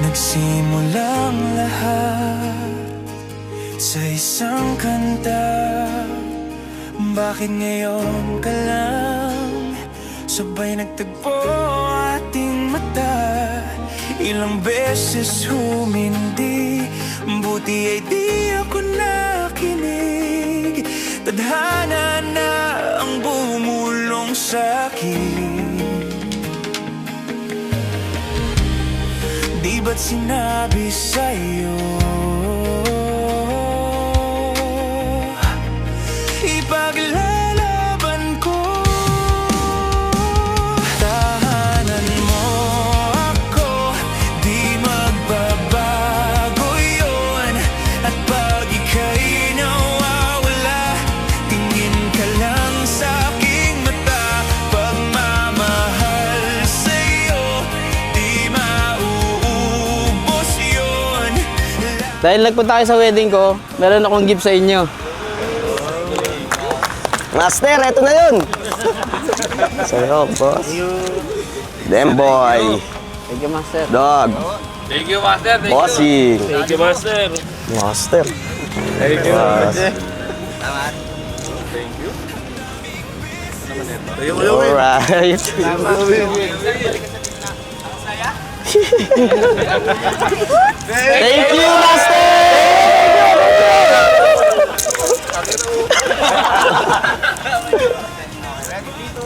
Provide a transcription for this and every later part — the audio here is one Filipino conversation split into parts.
Nagsimulang lahat sa isang kanta. Bakit ngayon ka lang sabay nagtagpo ating mata? Ilang beses humindi, buti ay di ako nakinig. Tadhana na ang bumulong sa'kin. Di ba't sinabi sa'yo ipaglalaban ko? Tahanan mo ako, di magbabago yun. At pag ika'y nawawala, tingin ka lang sa'king mata. Pagmamahal sa'yo, di mauubos yun. Dahil nagpunta kayo sa wedding ko, meron akong gift sa inyo. Master, eto na yun. Sa'yo, boss. Dem boy. Thank you, Master. Dog. Thank you, Master. Bossing. Thank you, Master. Master. Thank you, Master. Alright. Thank you, Master!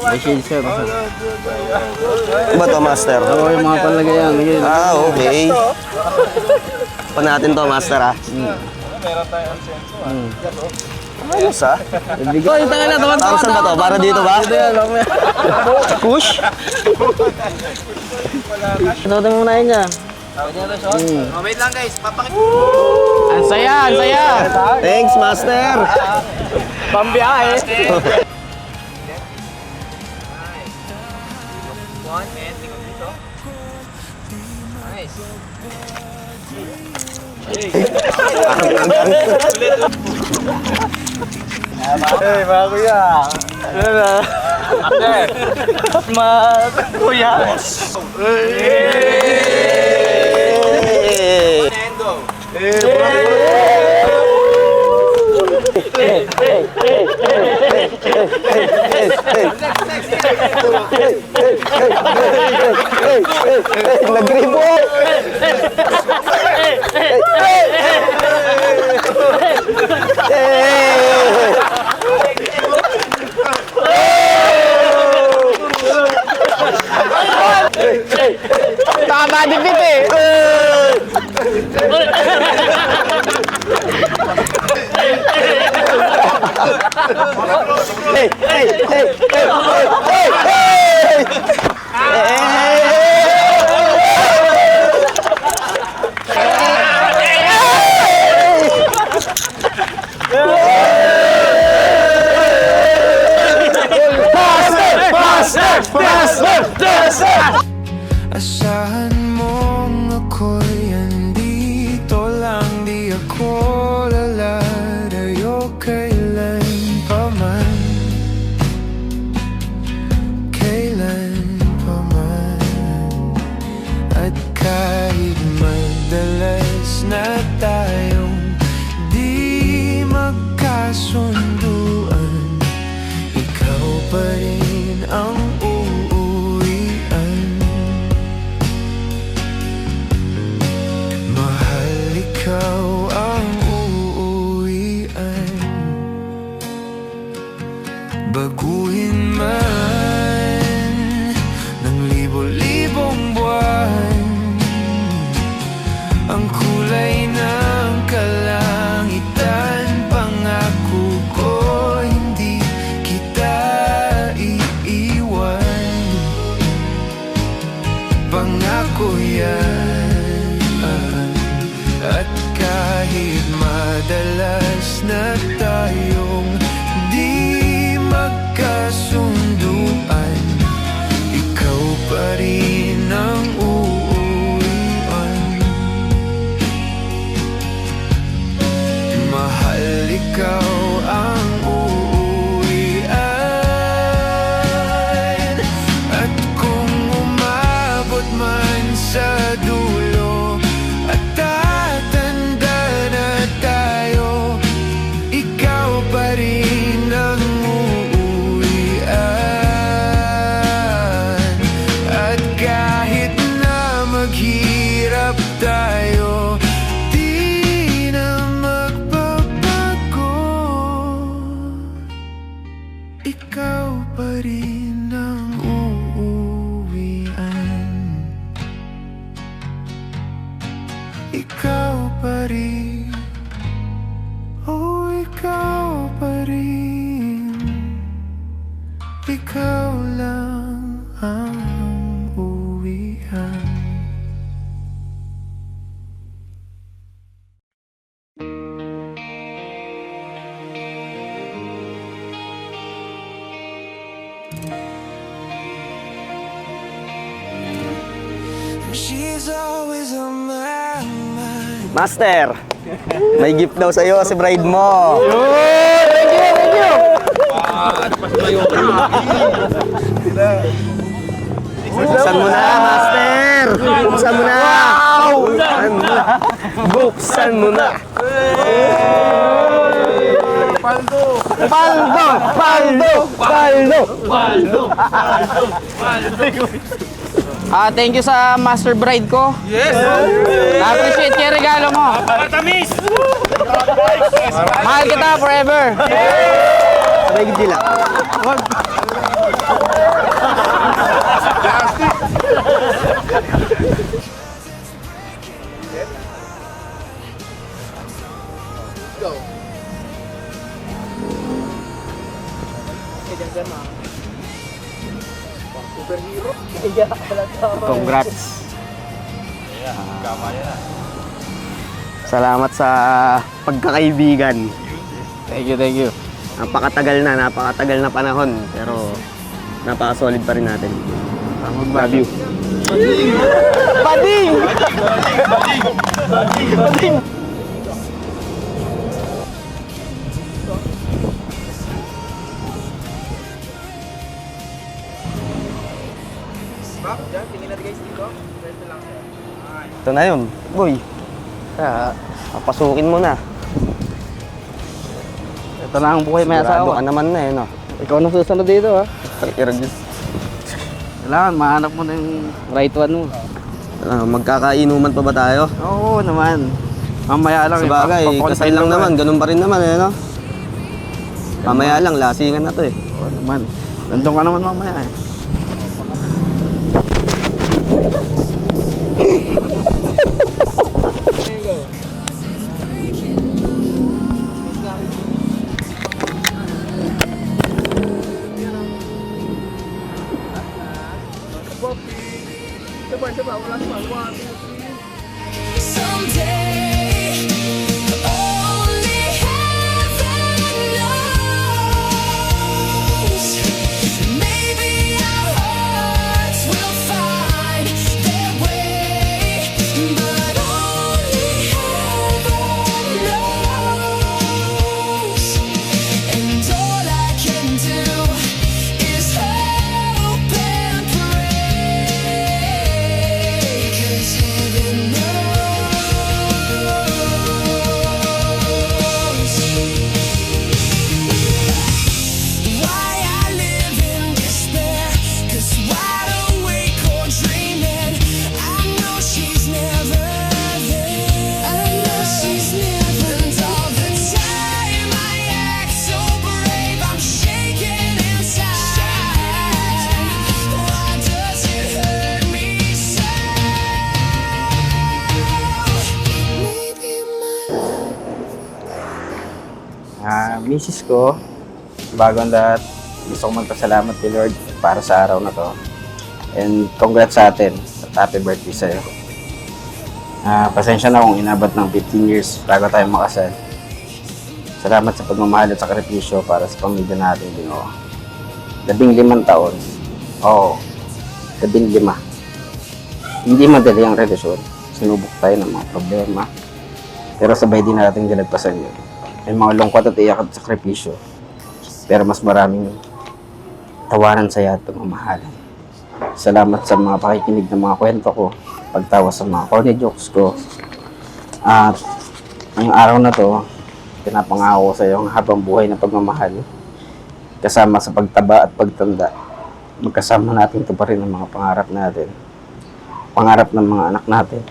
May shade, sir. Ano ba to, Master? Ako yung mga palagayan. Okay. Pa natin to, Master, ha? Ayos, ha? Oh, yung tanga na. Para saan ba to? Para dito ba? Dito yan. Push? Ito mo na yun niya. Wait lang, guys. Ang saya, ang saya. Thanks, Master! Pambiyahe. Hey, mga kuya! Ano na? Mga kuya! Nagribo! Nakabadipit eh. Hey! Hey! Hey! Hey! Hey! Asahan mong ako'y andito lang, di ako lalayo kailan pa man. Kailan pa man. At kahit madalas na tayong di magkasunduan, ikaw pa rin ang uuwian. Mahal, ikaw ang uuwian. Baguhin man ng libo-libong buwan ang kulay ng kalangitan, pangako ko hindi kita iiwan. Pangako yan. At kahit madalas na tayong di magkasunduan, ikaw pa rin ang uuwian. Mahal, ikaw ang uuwian. At kung umabot man sa dulo hirap tayo, di na magbabago. Ikaw pa rin ang uuwian. Ikaw pa rin, oh ikaw pa rin. Ikaw lang ang uwian. She's always on my mind. Master, may gift daw sa'yo si bride mo. Buksan mo na, Master! Buksan mo na! Buksan mo na! Paldo! Paldo! Paldo! Thank you sa master bride ko. Yes! Na-appreciate ko yung regalo mo. Matamis! Mahal kita forever. Sabay gila. Congrats. Salamat sa pagkakaibigan. Thank you. Napakatagal na panahon. Pero napaka-solid pa rin natin. Love you. Bading! Ito na yun, boy. Papasukin mo na. Ito na ang buhay may Sigurado asawa. ka naman na eh, no? Ikaw na susunod dito, ha? Iragis. Kailangan, mahanap mo na yung right one mo. Magkakainuman pa ba tayo? Oo naman. Mamaya lang. Sa bagay, kasal lang naman, ganun pa rin naman eh, no? Mamaya lang, lasingan na to eh. Oo naman. Nandun ka naman mamaya eh. Someday, only heaven knows. Maybe our hearts will find their way, but only heaven knows. And all I can do is hope and pray, 'cause heaven knows. Why I live in despair, 'cause wide awake or dreaming, I know she's never there. I know she's never. And all the time I act so brave, I'm shaking inside. Why does it hurt me so? Maybe my Misis ko, bago ang lahat, gusto kong magpasalamat kay Lord para sa araw na to. And congrats sa atin at happy birthday sa'yo. Pasensya na kung inabot ng 15 years bago tayo makasal. Salamat sa pagmamahal at sakripisyo para sa pamilya natin, Ginoo. 15 taon. Oo, 15. Hindi madali ang relasyon. Sinubok tayo ng mga problema. Pero sabay din natin ginagpasan yun. May mga lungkot at iyak at sakripisyo. Pero mas maraming tawanan saya at pagmamahalan. Salamat sa mga pakikinig ng mga kwento ko, pagtawa sa mga corny jokes ko. At ngayong araw na to, pinapangako ko sa iyo ang habang buhay na pagmamahal. Kasama sa pagtaba at pagtanda, magkasama natin ito pa rin ang mga pangarap natin. Pangarap ng mga anak natin.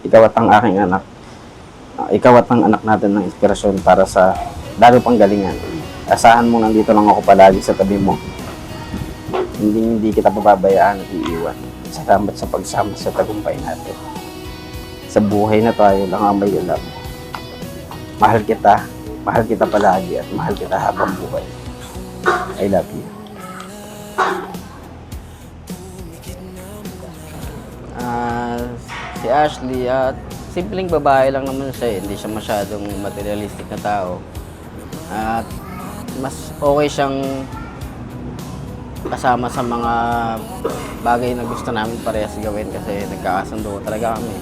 ikaw at ang aking anak. Ikaw at ang anak natin ng inspirasyon para sa lalo pang galingan. Asahan mo nandito lang ako palagi sa tabi mo. Hindi kita pababayaan at iiwan. Salamat sa pagsama sa tagumpay natin. Sa buhay na tayo lang ang may alam. Mahal kita palagi at mahal kita habang buhay. I love you. Si Ashley, simpleng babae lang naman siya, hindi siya masyadong materialistic na tao. At mas okay siyang kasama sa mga bagay na gusto namin parehas gawin kasi nagkakasundo talaga kami.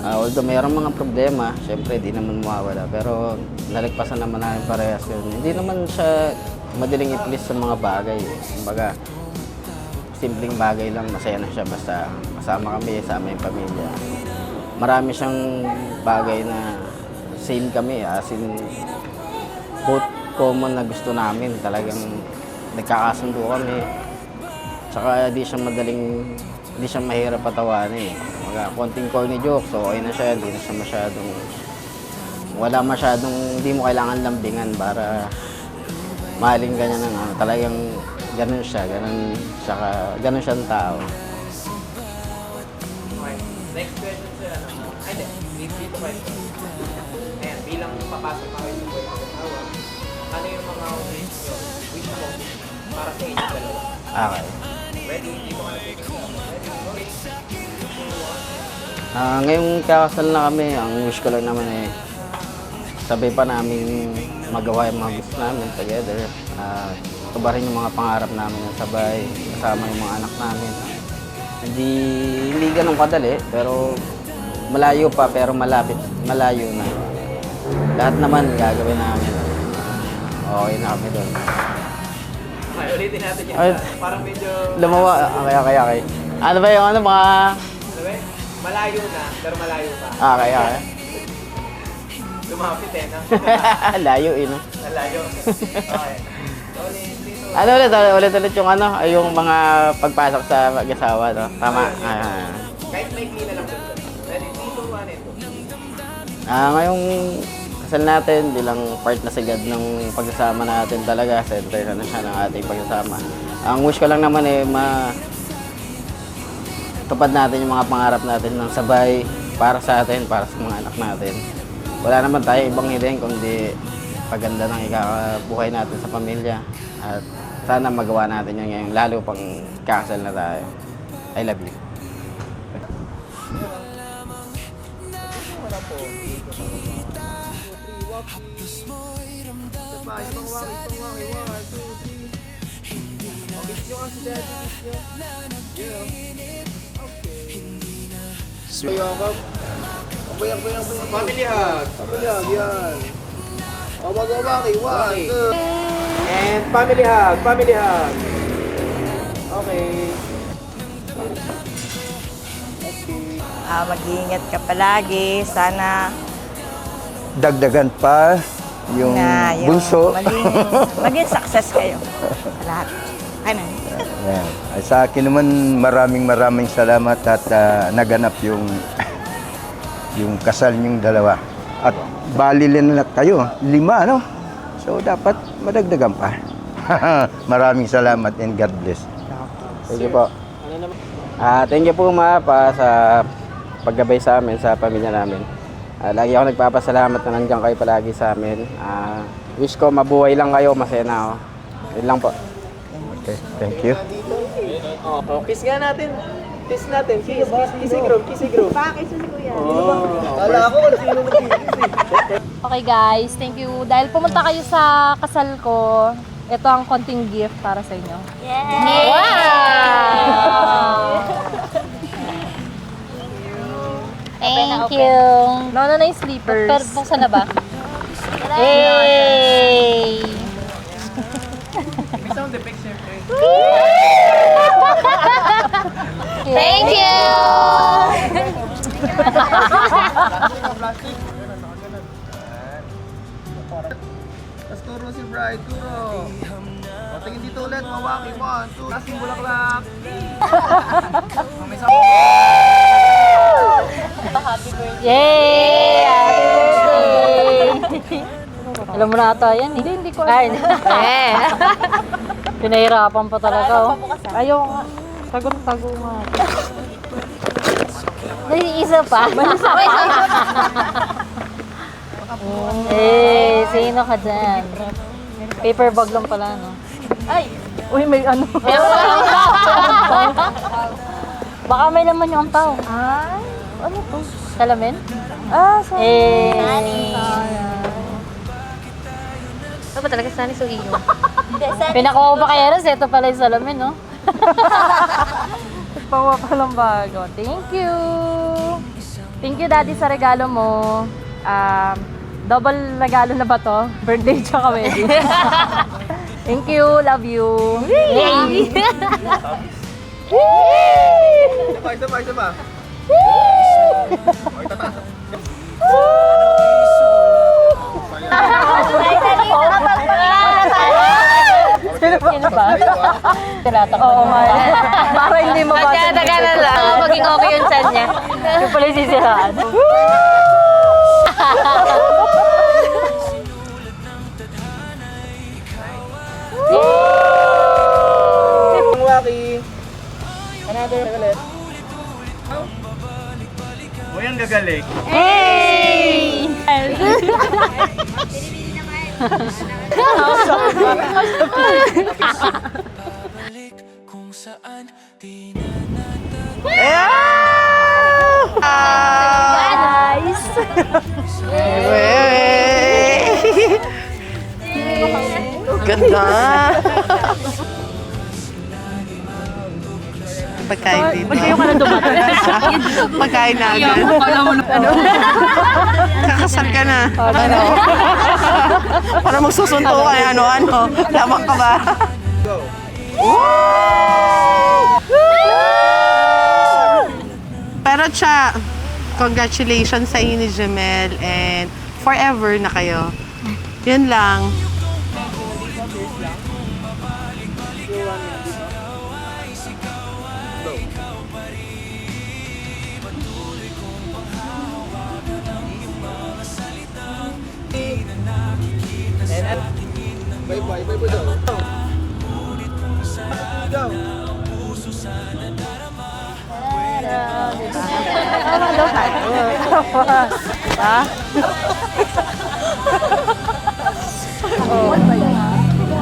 Although mayroong mga problema, syempre di naman mawawala, pero nalagpasan naman namin parehas yun. Hindi naman siya madaling i-please sa mga bagay. Kumbaga, simpleng bagay lang, masaya na siya basta kasama kami, sama yung pamilya. Marami siyang bagay na same kami, as in both common na gusto namin. Talagang nagkakasundo kami. Tsaka di siya mahirap patawanin. Konting corny jokes, so okay na siya, hindi na siya hindi mo kailangan lambingan para mahalin ka niya ng ano. Talagang ganun siyang tao. Next question sir, dito question. Ayan, bilang papasok na kayo sa buhay ng asawa, ano yung mga wish mo para sa inyo dalawa? Okay. Ready? Dito ka na dito. Ready? Ngayong kakasal na kami, ang wish ko lang naman sabay pa namin magawa yung mga gusto namin together. Tubarin yung mga pangarap namin ng sabay, kasama yung mga anak namin. Hindi ganun kadali, pero malayo pa, pero malayo na. Lahat naman gagawin namin. Okay na kami doon. Okay, ulitin natin yun. Ay, Parang medyo... Lumawa, okay. Ano ba yung mga... Sabi, malayo na, pero malayo pa. Okay. Lumapit no? Layo no? Malayo. Okay. Ulit yung yung mga pagpasok sa mag-asawa, no? Tama. Kahit may clean na lang doon. Ready? Dito, ano ito? Ngayong kasal natin, bilang part na sigad ng pagsasama natin talaga, center na siya ng ating pagsasama. Ang wish ko lang naman tupad natin yung mga pangarap natin ng sabay para sa atin, para sa mga anak natin. Wala naman tayo ibang hiling kundi paganda ng ikakabuhay natin sa pamilya. At sana magawa natin yun ngayon, lalo pang kakasal na tayo. I love you. Family hug. Yan. O, mag-umaki. 1, 2. And family hug. Okay. Mag-iingat ka palagi. Sana Dagdagan pa yung bunso. maging success kayo. Lahat. Ano? Ayan. Ay, sa akin naman maraming salamat at naganap yung kasal niyong dalawa. At balilin na kayo, 5, no? So dapat madagdagan pa. Maraming salamat and God bless. Thank you po. Thank you po sa paggabay sa amin, sa pamilya namin. Lagi ako nagpapasalamat na nandiyan kayo palagi sa amin. Wish ko mabuhay lang kayo, masaya na ako. Yun lang po. Okay, thank you. Oh, kiss nga natin. Kiss natin. Kiss group. Okay guys, thank you. Dahil pumunta kayo sa kasal ko, ito ang konting gift para sa inyo. Yay! Wow! Thank you. Nauna na yung sleepers. Pero buksan na ba? Yay! May sound effects syempre. Thank you! Tapos turo si Bright, turo. O, tingin dito ulit, mawaki. 1, 2. Tapos yung bulaklak. May Yay! Happy birthday! Alam mo na ata yan eh. Hindi ko alam. Eh. Pinahirapan pa talaga oh. Ayaw nga. Tago nga. Isa pa. Eh, sino ka dyan? Paper bag lang pala, no? Uy, may ano. Baka may laman yung tao. Ay, ano to? Salamin? Sa... Ano ba talaga Sunny so iyo? Pinakuha pa kaya rin, ito pala yung salamin, no? Pawa pa lang bago. Thank you! Thank you, Daddy, sa regalo mo. Double regalo na ba to? Birthday tsaka wedding. Thank you, love you. Yay! Isa pa. Sino ba? Tinatak ko. Oo nga. Para hindi mabasa. Magkataga na lang. Maging okay yung chan niya. Yung pala yung sisiraan. Waki. Another ulit. O yan gagaling. Hey! Nice! Ganda. Pagkain dito. Magkayo ka na dumating. Pagkain na agad. Kakasal ka na. Ano? Para magsusunto ka na ano-ano. Lamang ka ba? Pero Cha, congratulations sa inyo ni Jamel and forever na kayo. Yun lang. Bye-bye daw. Go. Tama daw tayo. Ha?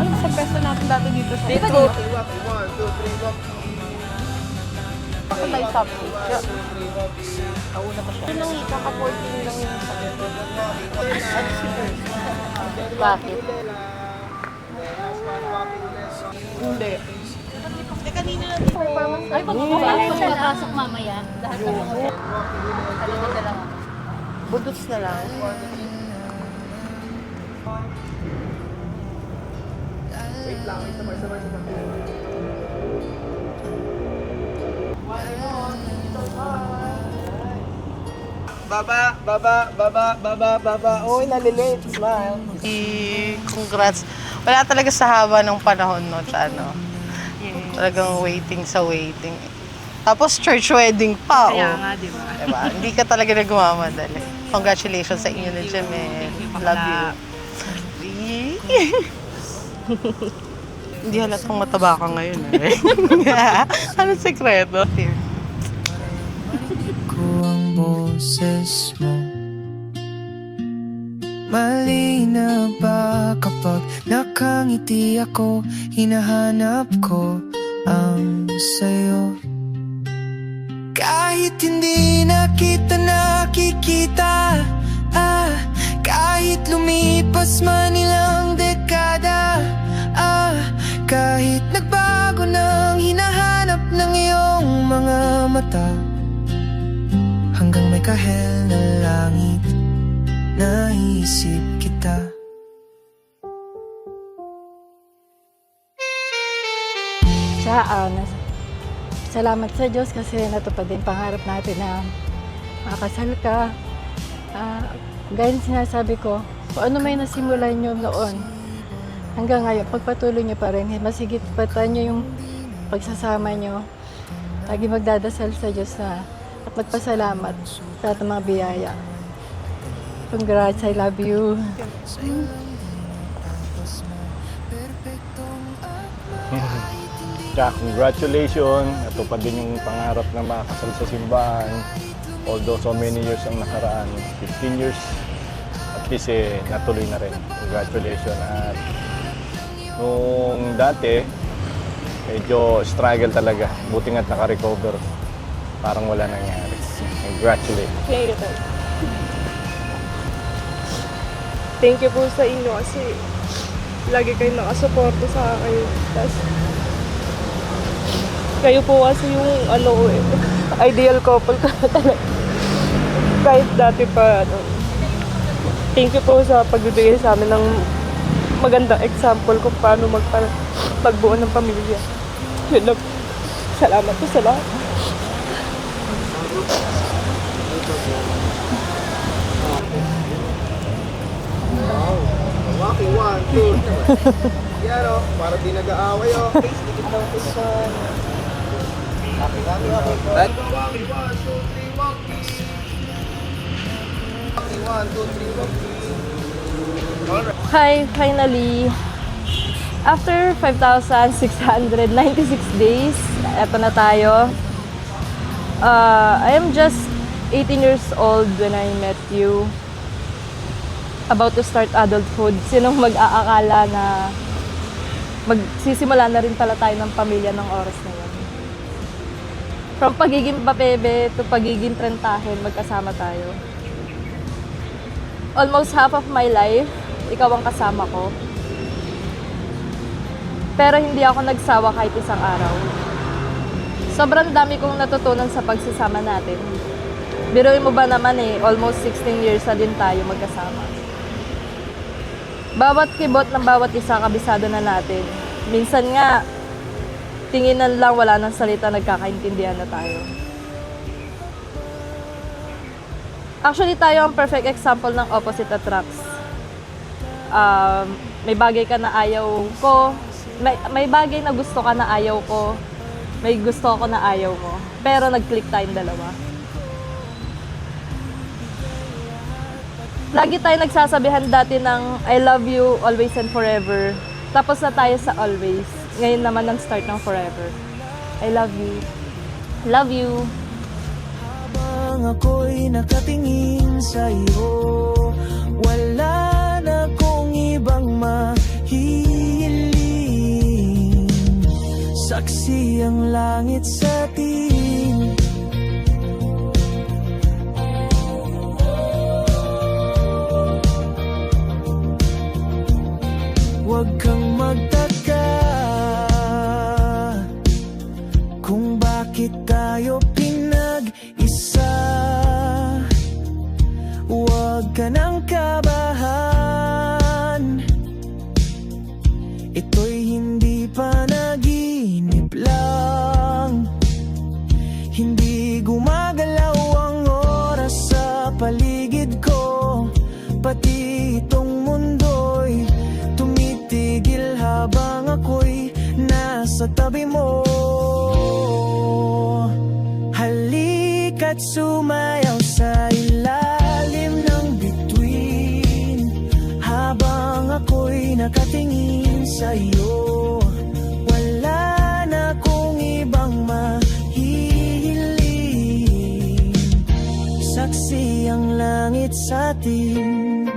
Sa pwesto natin dati dito sa Dito. 1, 2, 3, walk. Patay stop. Bakit? Hindi. Ay, pagpapasok mamaya. Lahat ng mga dala. Budots na lang. Wait lang, sabay. Baba. Uy, nalilate. Smile. Congrats. Wala talaga sa haba ng panahon, no, Cha, no? Talagang waiting sa waiting. Tapos church wedding pa, Kaya oh. nga, di ba? Diba? Hindi ka talaga nagmamadali. Congratulations sa inyo ni Jamel. Love you. Hindi halatang mataba ka ngayon, eh. Anong sekreto? Here. ko ang boses mo. Malinaw ba kapag nakangiti ako, hinahanap ko ang sayo. Kahit hindi na kita nakikita, kahit lumipas man ilang dekada, kahit nagbago ng hinahanap ng iyong mga mata, hanggang may kahel na langit, naisip kita. Salamat sa Diyos kasi natupad din pangarap natin na makasal ka. Gaya ng sinasabi ko, kung ano may nasimulan nyo noon, hanggang ngayon, pagpatuloy nyo pa rin, mas higit patan nyo yung pagsasama nyo. Lagi magdadasal sa Diyos na at magpasalamat sa lahat ng mga biyaya. Congrats, I love you. Kaya congratulations, natupad din yung pangarap na makasal sa simbahan. Although so many years ang nakaraan, 15 years, at least natuloy na rin. Congratulations. At nung dati, medyo struggle talaga. Buti nga't naka-recover. Parang wala nangyari. Congratulations. Thank you, Tay. Thank you po sa inyo kasi lagi kayo nakasuporto sa akin. Tapos, kayo po kasi yung ideal couple ko na talaga. Kahit dati pa, thank you po sa pagbibigay sa amin ng magandang example kung paano magbuo ng pamilya. Yun lang. Salamat po sa lahat. Walking 1, 2, yan o, para di nag-aaway o. Face, dikit lang face on. Walking 1, 2, 3, walking. Walking 1, 2, 3, walking. Alright. Hi, finally. After 5,696 days, eto na tayo. I am just 18 years old when I met you. About to start adulthood. Sinong mag-aakala na magsisimula na rin pala tayo ng pamilya ng oras na yun. From pagiging papebe to pagiging trentahin, magkasama tayo. Almost half of my life, ikaw ang kasama ko. Pero hindi ako nagsawa kahit isang araw. Sobrang dami kong natutunan sa pagsasama natin. Biruin mo ba naman almost 16 years na din tayo magkasama. Bawat kibot ng bawat isa, kabisado na natin. Minsan nga, tinginan lang, wala nang salita, nagkakaintindihan na tayo. Actually, tayo ang perfect example ng opposite attracts. May bagay ka na ayaw ko, may bagay na gusto ka na ayaw ko, may gusto ako na ayaw mo. Pero nag-click tayong dalawa. Lagi tayo nagsasabihan dati ng I love you always and forever. Tapos na tayo sa always. Ngayon naman ang start ng forever. I love you. Love you. Habang ako'y nakatingin sa iyo, wala na kong ibang mahihiling. Saksi ang langit sa atin. Huwag kang magtaka kung bakit tayo pinag-isa. Huwag ka nang kabahan, ito'y hindi panaginip lang. Hindi gumagalaw ang oras sa paligid ko, pati itong mundo'y tumitigil habang ako'y nasa tabi mo. Halika't sumayaw sa ilalim ng bituin, habang ako'y nakatingin sa iyo. Wala na kong ibang mahihiling. Saksi ang langit sa atin.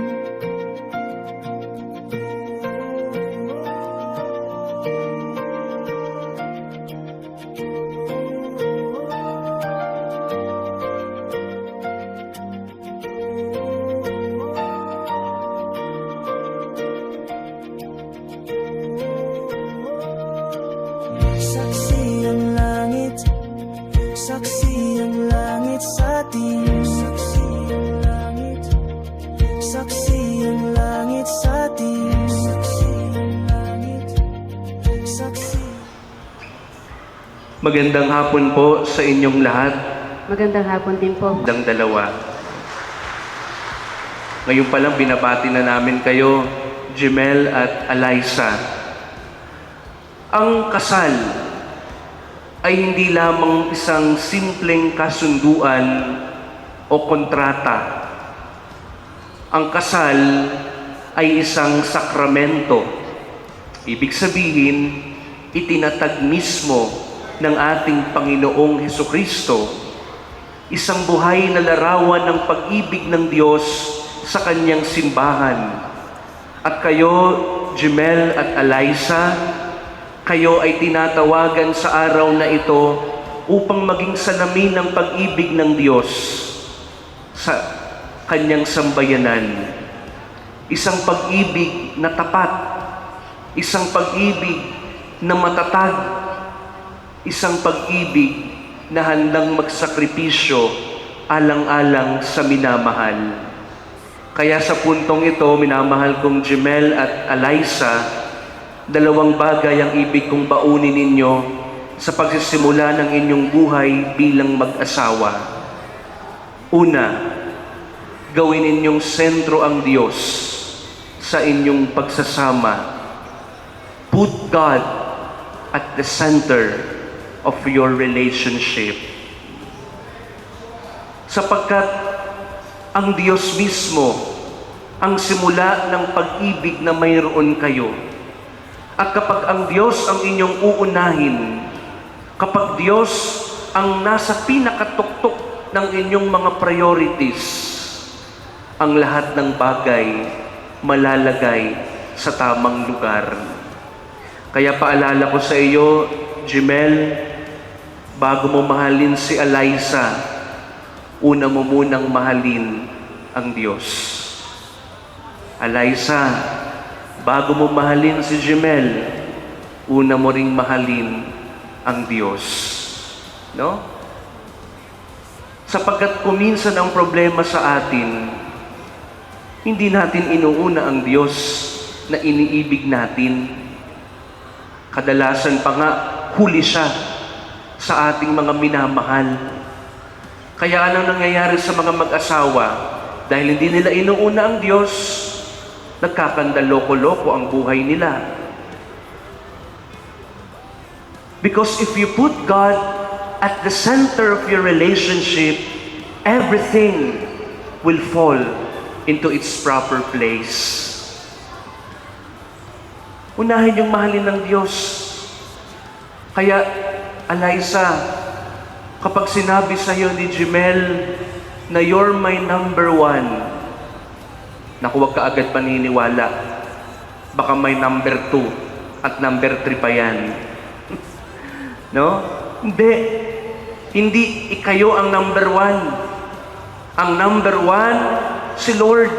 Saksi ang langit, saksi ang langit sa atin. Saksi ang langit, saksi ang langit sa atin. Saksi ang langit, saksi. Magandang hapon po sa inyong lahat. Magandang hapon din po. Magandang dalawa. Ngayon pa lang binabati na namin kayo, Jemel at Alyssa. Ang kasal ay hindi lamang isang simpleng kasunduan o kontrata. Ang kasal ay isang sakramento. Ibig sabihin, itinatag mismo ng ating Panginoong Hesukristo isang buhay na larawan ng pag-ibig ng Diyos sa kanyang simbahan. At kayo, Jemel at Alyssa, kayo ay tinatawagan sa araw na ito upang maging salamin ng pag-ibig ng Diyos sa kanyang sambayanan. Isang pag-ibig na tapat, isang pag-ibig na matatag, isang pag-ibig na handang magsakripisyo alang-alang sa minamahal. Kaya sa puntong ito, minamahal kong Jemel at Alyssa, dalawang bagay ang ibig kong baunin ninyo sa pagsisimula ng inyong buhay bilang mag-asawa. Una, gawin ninyong sentro ang Diyos sa inyong pagsasama. Put God at the center of your relationship. Sapagkat ang Diyos mismo ang simula ng pag-ibig na mayroon kayo. At kapag ang Diyos ang inyong uunahin, kapag Diyos ang nasa pinakatuktok ng inyong mga priorities, ang lahat ng bagay malalagay sa tamang lugar. Kaya paalala ko sa iyo, Jemel, bago mo mahalin si Alyssa, una mo munang mahalin ang Diyos. Alyssa, bago mo mahalin si Jemel, una mo ring mahalin ang Diyos. No? Sapagkat kuminsan ang problema sa atin, hindi natin inuuna ang Diyos na iniibig natin. Kadalasan pa nga, huli siya sa ating mga minamahal. Kaya anong nangyayari sa mga mag-asawa? Dahil hindi nila inuuna ang Diyos, nagkakandaloko-loko ang buhay nila. Because if you put God at the center of your relationship, everything will fall into its proper place. Unahin yung mahalin ng Diyos. Kaya, Alyssa, kapag sinabi sa iyo ni Jemel na you're my number one, naku, huwag ka agad paniniwala. Baka may number 2 at number 3 pa yan. No? Hindi. Hindi ikayo ang number 1. Ang number 1, si Lord.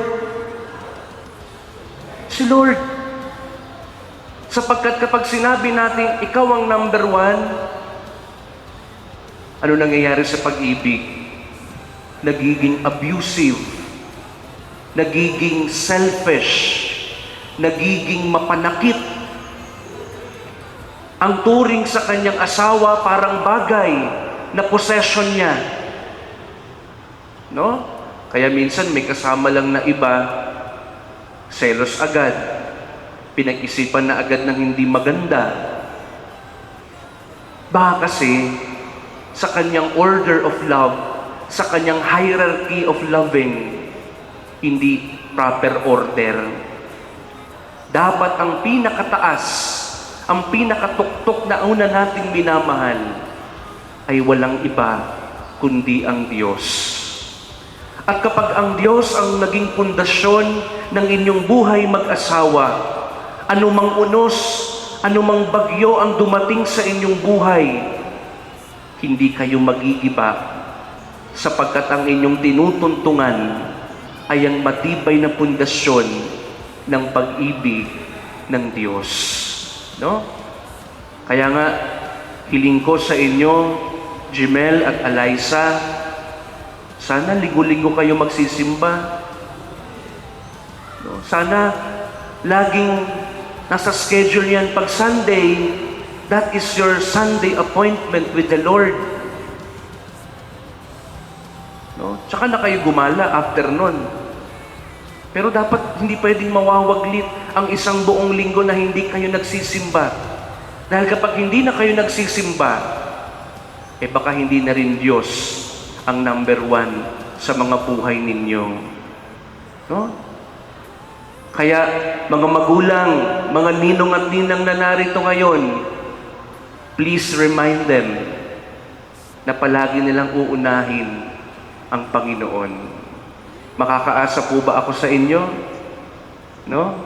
Si Lord. Sapagkat kapag sinabi natin, ikaw ang number 1, ano nangyayari sa pag-ibig? Nagiging abusive, nagiging selfish, nagiging mapanakit. Ang turing sa kanyang asawa parang bagay na possession niya. No? Kaya minsan may kasama lang na iba, selos agad, pinag-isipan na agad ng hindi maganda. Baka kasi sa kanyang order of love, sa kanyang hierarchy of loving, hindi proper order. Dapat ang pinakataas, ang pinakatuktok na una nating minamahal ay walang iba kundi ang Diyos. At kapag ang Diyos ang naging pundasyon ng inyong buhay mag-asawa, anumang unos, anumang bagyo ang dumating sa inyong buhay, hindi kayo magigiba sapagkat ang inyong tinutuntungan ay ang matibay na pundasyon ng pag-ibig ng Diyos. No? Kaya nga, hiling ko sa inyo, Jemel at Alyssa, sana linggo-linggo kayo magsisimba. No? Sana laging nasa schedule yan pag Sunday, that is your Sunday appointment with the Lord. No? Tsaka na kayo gumala after nun. Pero dapat hindi pwedeng mawawaglit ang isang buong linggo na hindi kayo nagsisimba. Dahil kapag hindi na kayo nagsisimba, baka hindi na rin Diyos ang number one sa mga buhay ninyo. No? Kaya mga magulang, mga ninong at ninang na narito ngayon, please remind them na palagi nilang uunahin ang Panginoon. Makakaasa po ba ako sa inyo? No?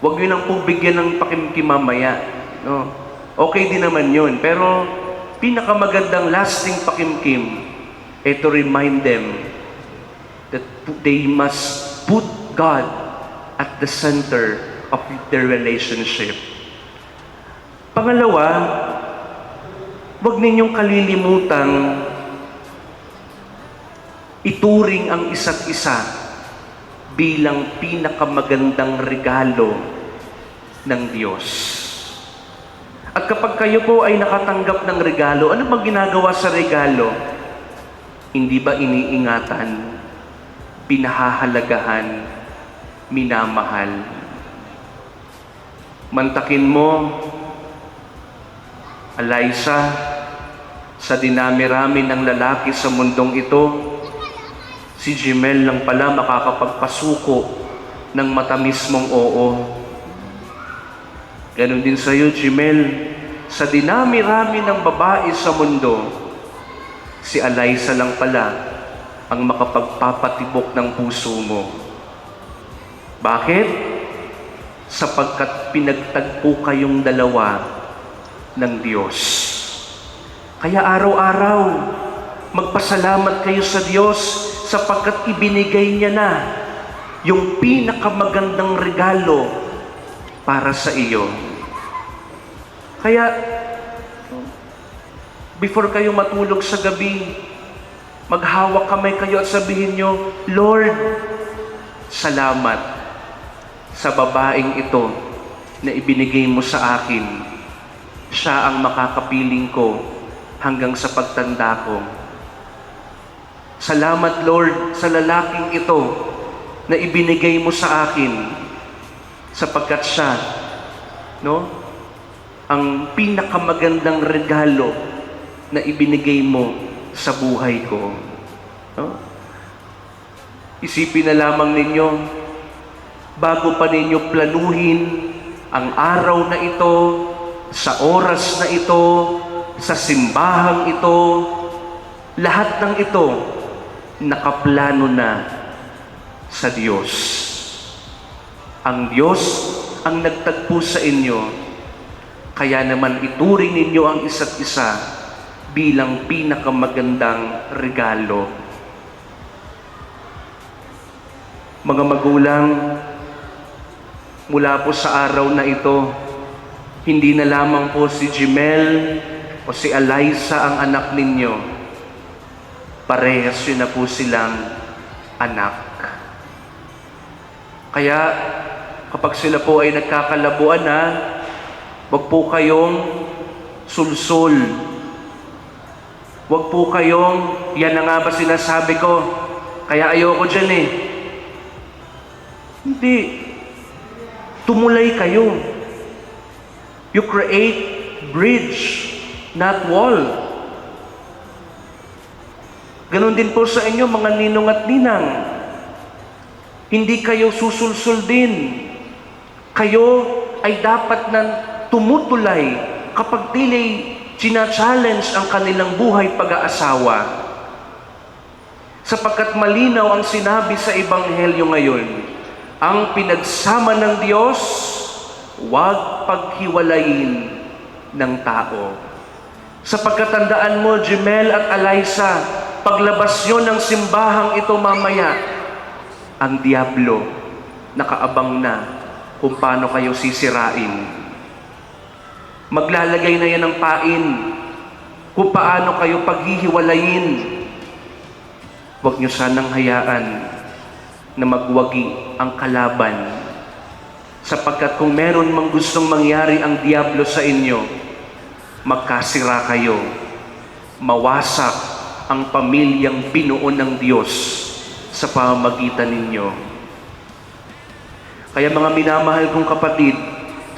Huwag niyo lang po bigyan ng pakimkim mamaya. No? Okay din naman yun. Pero pinakamagandang lasting pakimkim to remind them that they must put God at the center of their relationship. Pangalawa, huwag ninyong kalilimutang ituring ang isa't isa bilang pinakamagandang regalo ng Diyos. At kapag kayo po ay nakatanggap ng regalo, ano bang ginagawa sa regalo? Hindi ba iniingatan, pinahahalagahan, minamahal? Mantakin mo, Eliza, sa dinami-rami ng lalaki sa mundong ito, si Jimel lang pala makakapagpasuko ng matamis mong oo. Ganon din sa iyo, Jimel. Sa dinami-rami ng babae sa mundo, si Eliza lang pala ang makapagpapatibok ng puso mo. Bakit? Sapagkat pinagtagpo kayong dalawa ng Diyos. Kaya araw-araw, magpasalamat kayo sa Diyos sapagkat ibinigay niya na yung pinakamagandang regalo para sa iyo. Kaya, before kayo matulog sa gabi, maghawak kamay kayo at sabihin nyo, Lord, salamat sa babaeng ito na ibinigay mo sa akin. Siya ang makakapiling ko hanggang sa pagtanda ko. Salamat, Lord, sa lalaking ito na ibinigay mo sa akin sapagkat siya, no, ang pinakamagandang regalo na ibinigay mo sa buhay ko. No? Isipin na lamang ninyo, bago pa ninyo planuhin ang araw na ito, sa oras na ito, sa simbahang ito, lahat ng ito, nakaplano na sa Diyos. Ang Diyos ang nagtagpo sa inyo, kaya naman ituring ninyo ang isa't isa bilang pinakamagandang regalo. Mga magulang, mula po sa araw na ito, hindi na lamang po si Jimel o si Eliza ang anak ninyo. Parehas yun na po silang anak. Kaya kapag sila po ay nagkakalabuan na, wag po kayong sulsul. Wag po kayong, yan na nga ba sinasabi ko, kaya ayoko dyan eh. Hindi. Tumulay kayo. You create bridge, not wall. Ganon din po sa inyo, mga ninong at ninang. Hindi kayo susulsul din. Kayo ay dapat na tumutulay kapag tili china-challenge ang kanilang buhay pag-aasawa. Sapagkat malinaw ang sinabi sa Ebanghelyo ngayon, ang pinagsama ng Diyos, huwag paghiwalayin ng tao. Sapagkat tandaan mo, Jimel at Eliza, paglabas nyo ng simbahang ito mamaya, ang Diablo nakaabang na kung paano kayo sisirain. Maglalagay na yan ng pain kung paano kayo paghihiwalayin. Huwag nyo sanang hayaan na magwagi ang kalaban. Sapagkat kung meron mang gustong mangyari ang Diablo sa inyo, magkasira kayo, mawasak ang pamilyang binuo ng Diyos sa pamamagitan ninyo. Kaya mga minamahal kong kapatid,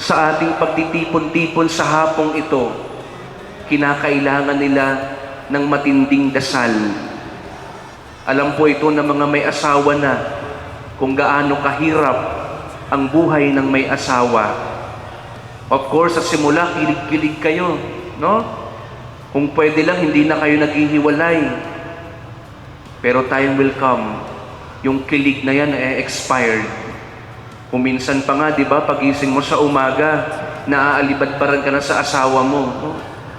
sa ating pagtitipon-tipon sa hapong ito, kinakailangan nila ng matinding dasal. Alam po ito ng mga may asawa na kung gaano kahirap ang buhay ng may asawa. Of course, sa simula, kilig-kilig kayo, no? Kung pwede lang, hindi na kayo naghihiwalay. Pero time will come, yung kilig na yan expired. Kung minsan pa nga, di ba, pagising mo sa umaga, naaalibadbaran ka na sa asawa mo. No?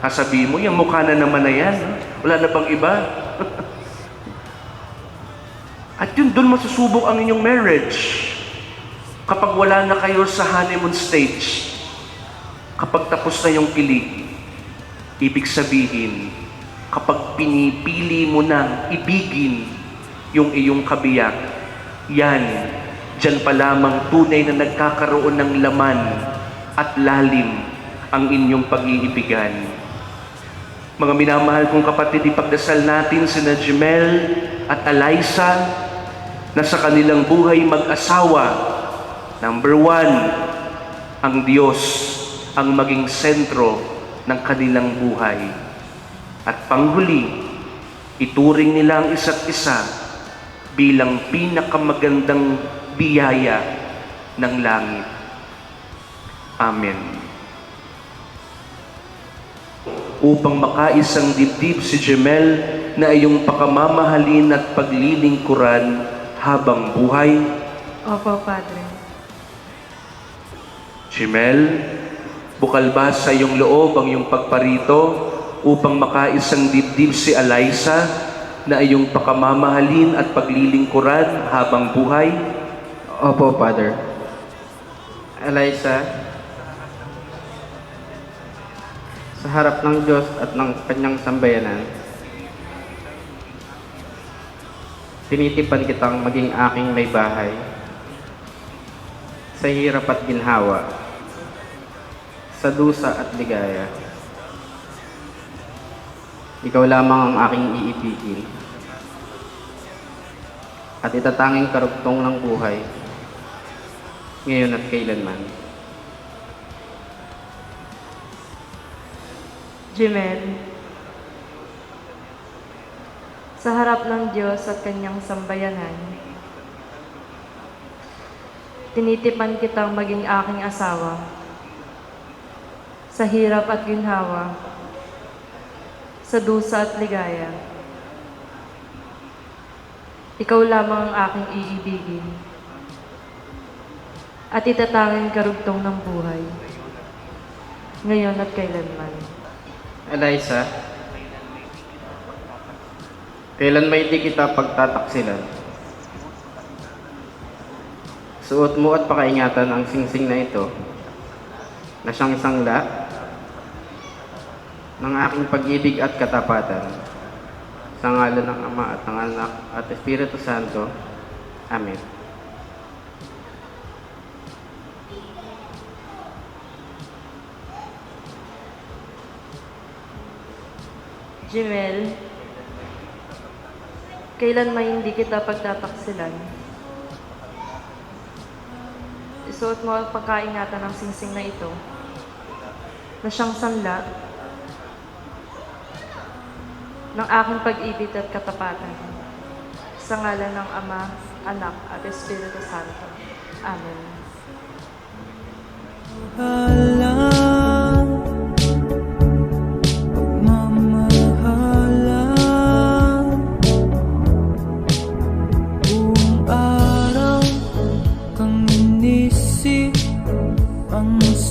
Sabihin mo, yung mukha na naman na yan. Wala na bang iba? At yun, doon masusubok ang inyong marriage. Kapag wala na kayo sa honeymoon stage, kapag tapos na yung kilig, ibig sabihin, kapag pinipili mo na ibigin yung iyong kabiyak, yan, dyan pa lamang tunay na nagkakaroon ng laman at lalim ang inyong pag-iibigan. Mga minamahal kong kapatid, ipagdasal natin sina Jemel at Alyssa na sa kanilang buhay mag-asawa, number 1, ang Diyos ang maging sentro ng kanilang buhay. At panghuli, ituring nila ang isa't isa bilang pinakamagandang biyaya ng langit. Amen. Upang makaisang dibdib si Jemel na iyong pakamamahalin at paglilingkuran habang buhay. Opo, Padre. Jemel, bukal ba sa iyong loob ang iyong pagparito upang makaisang dibdib si Alyssa na iyong pakamamahalin at paglilingkuran habang buhay? Opo, Father. Alyssa, sa harap ng Diyos at ng kanyang sambayanan, tinitipan kitang maging aking may bahay sa hirap at ginhawa, sa dusa at ligaya. Ikaw lamang ang aking iibigin at itatanging karugtong ng buhay ngayon at kailanman. Jemel, sa harap ng Diyos at kanyang sambayanan, tinitipan kitang maging aking asawa sa hirap at ginhawa, sa dusa at ligaya. Ikaw lamang ang aking iibigin at itatanging karugtong ng buhay ngayon at kailanman. Alyssa, kailan may di kita pagtataksilan? Suot mo at pakaingatan ang singsing na ito na siyang sangla ng aking pag-ibig at katapatan. Sa ngalan ng Ama at ng Anak at Espiritu Santo. Amen. Jemel, kailan may hindi kita pagtataksilan? Isuot mo ang pagkaingatan ng singsing na ito na siyang sanla ng aking pag-ibig at katapatan. Sa ngalan ng Ama, Anak at Espiritu Santo. Amen.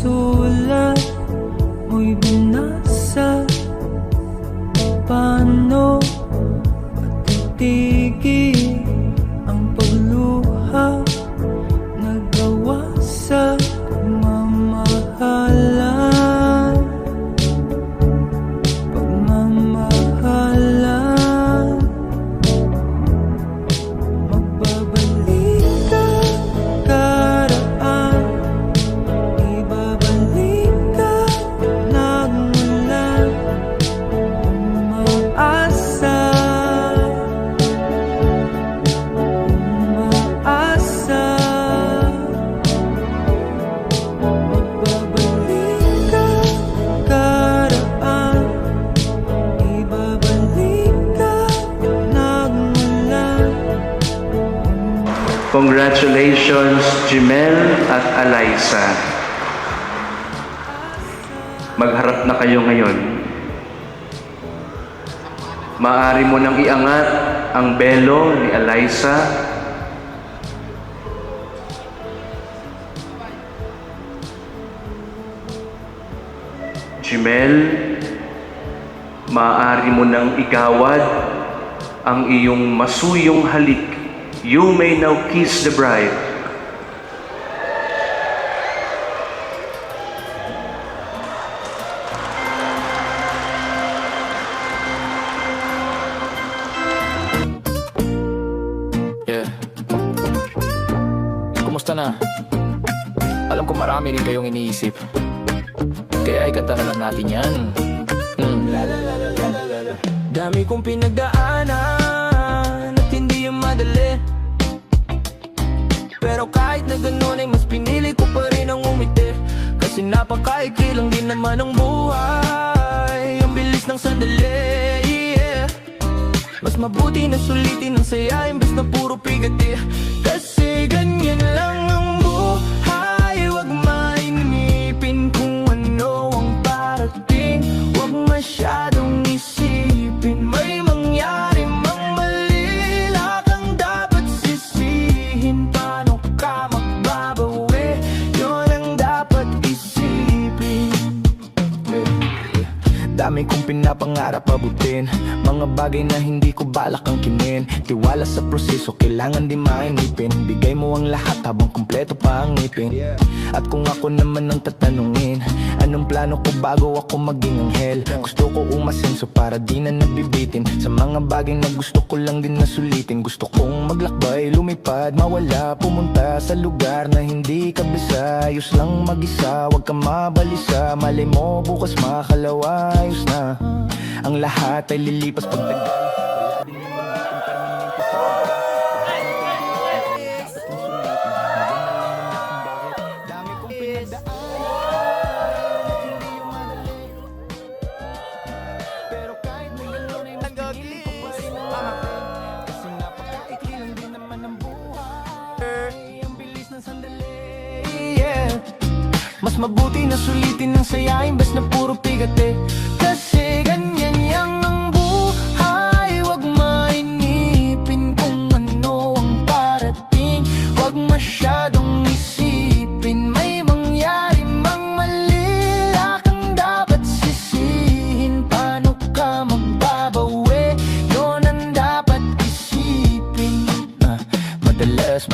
Sulat mo'y binasa, paano matitigil ang pagluha, nagawa sa mamahalan. Congratulations, Jimel at Alyssa. Magharap na kayo ngayon. Maaari mo nang iangat ang belo ni Alyssa. Jimel, maaari mo nang igawad ang iyong masuyong halik. You may now kiss the bride. Yeah. Kumusta na? Alam ko marami rin kayong iniisip. Kaya ikanta na lang natin yan. Dami kong pinagdaanan at hindi yung madali. Pero kahit na ganun ay mas pinili ko pa rin ang umiti. Kasi napakaikli lang din naman ang buhay. Ang bilis ng sandali, yeah. Mas mabuti na sulitin ang saya imbes na puro pigati. Kasi ganyan lang ang buhay. Huwag mainipin kung ano ang parating. Huwag masyadong isipin may mangyari mang mali. Lahat ang dapat sisihin. Paano ka magbabawi? Yun ang dapat isipin. Dami kong pinapangarap abutin. Mga bagay na hindi ko balak ang kinin. Tiwala sa proseso, kailangan di mainipin. Bigay mo ang lahat habang kumpleto pa ang ngipin. At kung ako naman ang tatanungin, anong plano ko bago ako maging anghel? Gusto ko umasenso para di na nabibitin. Sa mga bagay na gusto ko lang din na sulitin. Gusto kong maglakbay, lumipad, mawala, pumunta sa lugar na hindi kabisa. Ayos lang mag-isa, wag ka mabalisa. Malay mo bukas makakalawa, ayos na. Ang lahat ay lilipas pag tagal. Wala din naman natin permanente sa dami kong pinagdaan, hindi yung madali. Pero kahit may ganun ay mas pinili ko pa rin ang akin. Kasi napakaikli lang din naman ang buhay. Ang bilis ng sandali, yeah. Mas mabuti na sulitin ng saya imbes na puro pigate. Kasi ganyan yang ang buhay. Huwag mainipin kung ano ang parating. Huwag masyadong isipin may mangyari mang mali. Lahat ang dapat sisihin. Paano ka magbabawi? Yun ang dapat isipin. Madalas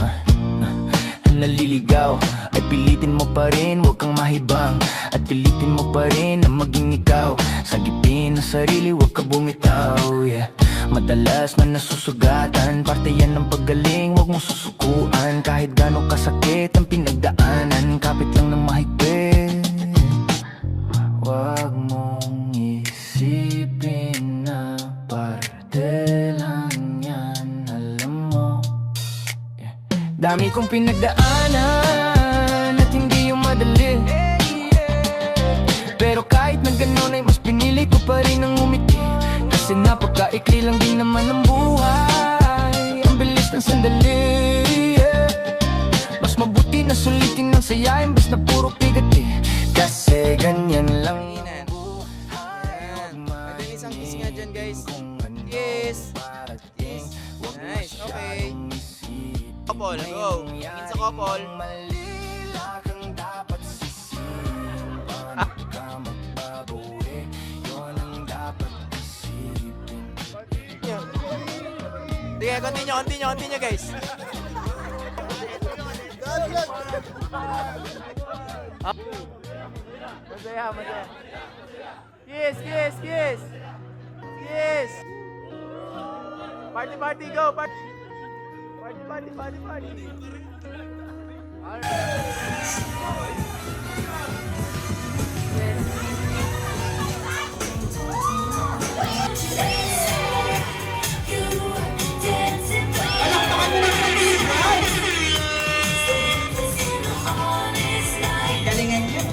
naliligaw ay pilitin mo pa rin, huwag kang mahibang. At pilitin mo pa rin na maging ikaw. Sagipin ang sarili, huwag ka bumitaw, yeah. Madalas na nasusugatan, parte yan ng paggaling, huwag mong susukuan. Kahit gano'ng kasakit ang pinagdaanan, kapit lang ng mahigpit. Huwag mong isipin na parte lang yan, alam mo. Dami kong pinagdaanan at hindi yung madali. Pero kahit na ganun ay mas pinili ko pa rin ang umiti. Kasi napakaikli lang din naman ang buhay. Ang bilis ng sandali, yeah. Mas mabuti na sulitin ng saya imbes na puro pigati. Kasi ganyan lang ang buhay. Mabilis ang kiss nga dyan, guys. Yes. Nice, okay. Couple, go. Tingin sa couple. Sige, continue guys. Masaya. Kiss. Party, go, party. Party. Galingan niyo.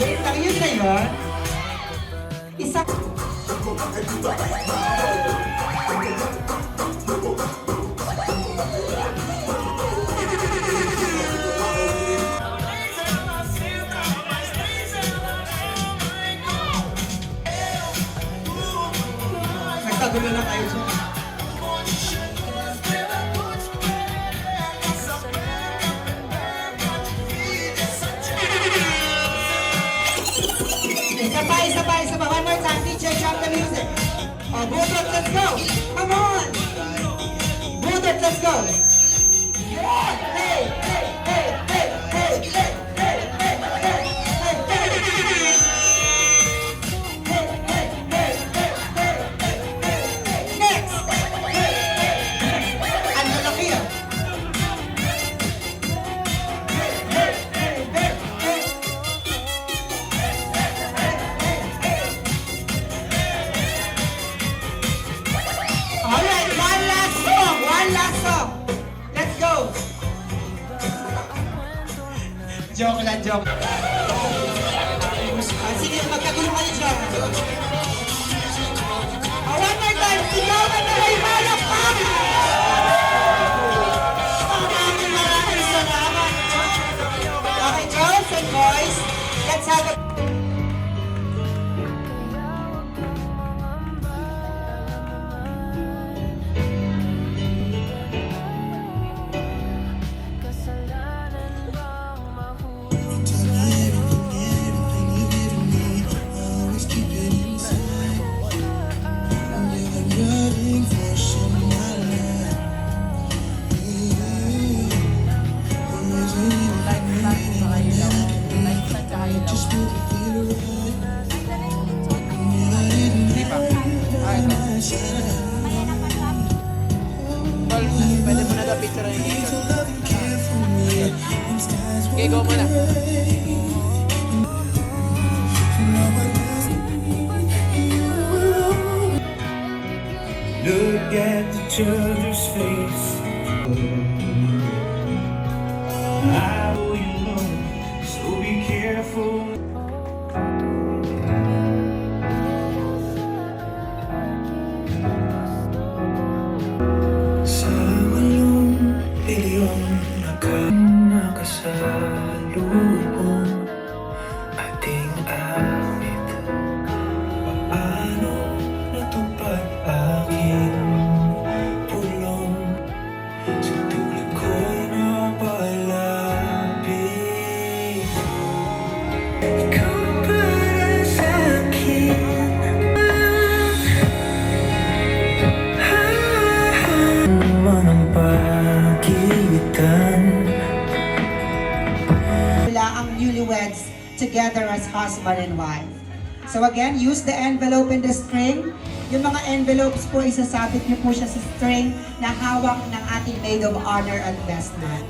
Wait lang, yun na yun. Isa Nagtagulo na kayo siya. isa pa. One more time, teacher, drop the music. Oh, Budot, let's go. Come on. Budot, let's go. Hey, hey, hey, hey, hey, hey, hey, hey, hey, hey, hey. Next. Ang lalaki ah. Alright, one last song. Let's go. Joke lang, joke. Sige, magkagulo kayo dyan. One more time, ikaw na may malakpak! Maraming salamat. Okay, girls and boys, let's have a... Pwede mo na daw picture ng dito. Okay, go muna. Look at each other's face. I know you know, so be careful. Sa walong ilyong nakasalubong ating awit, paano natupad aking pulong sa tulad ko'y napalapit. Ikaw para sa'kin, manang pagitan. Wala ang newlyweds together as husband and wife. So again, use the envelope and the string. Yung mga envelopes po, isasabit niyo po siya sa string na hawak ng ating maid of honor at best man.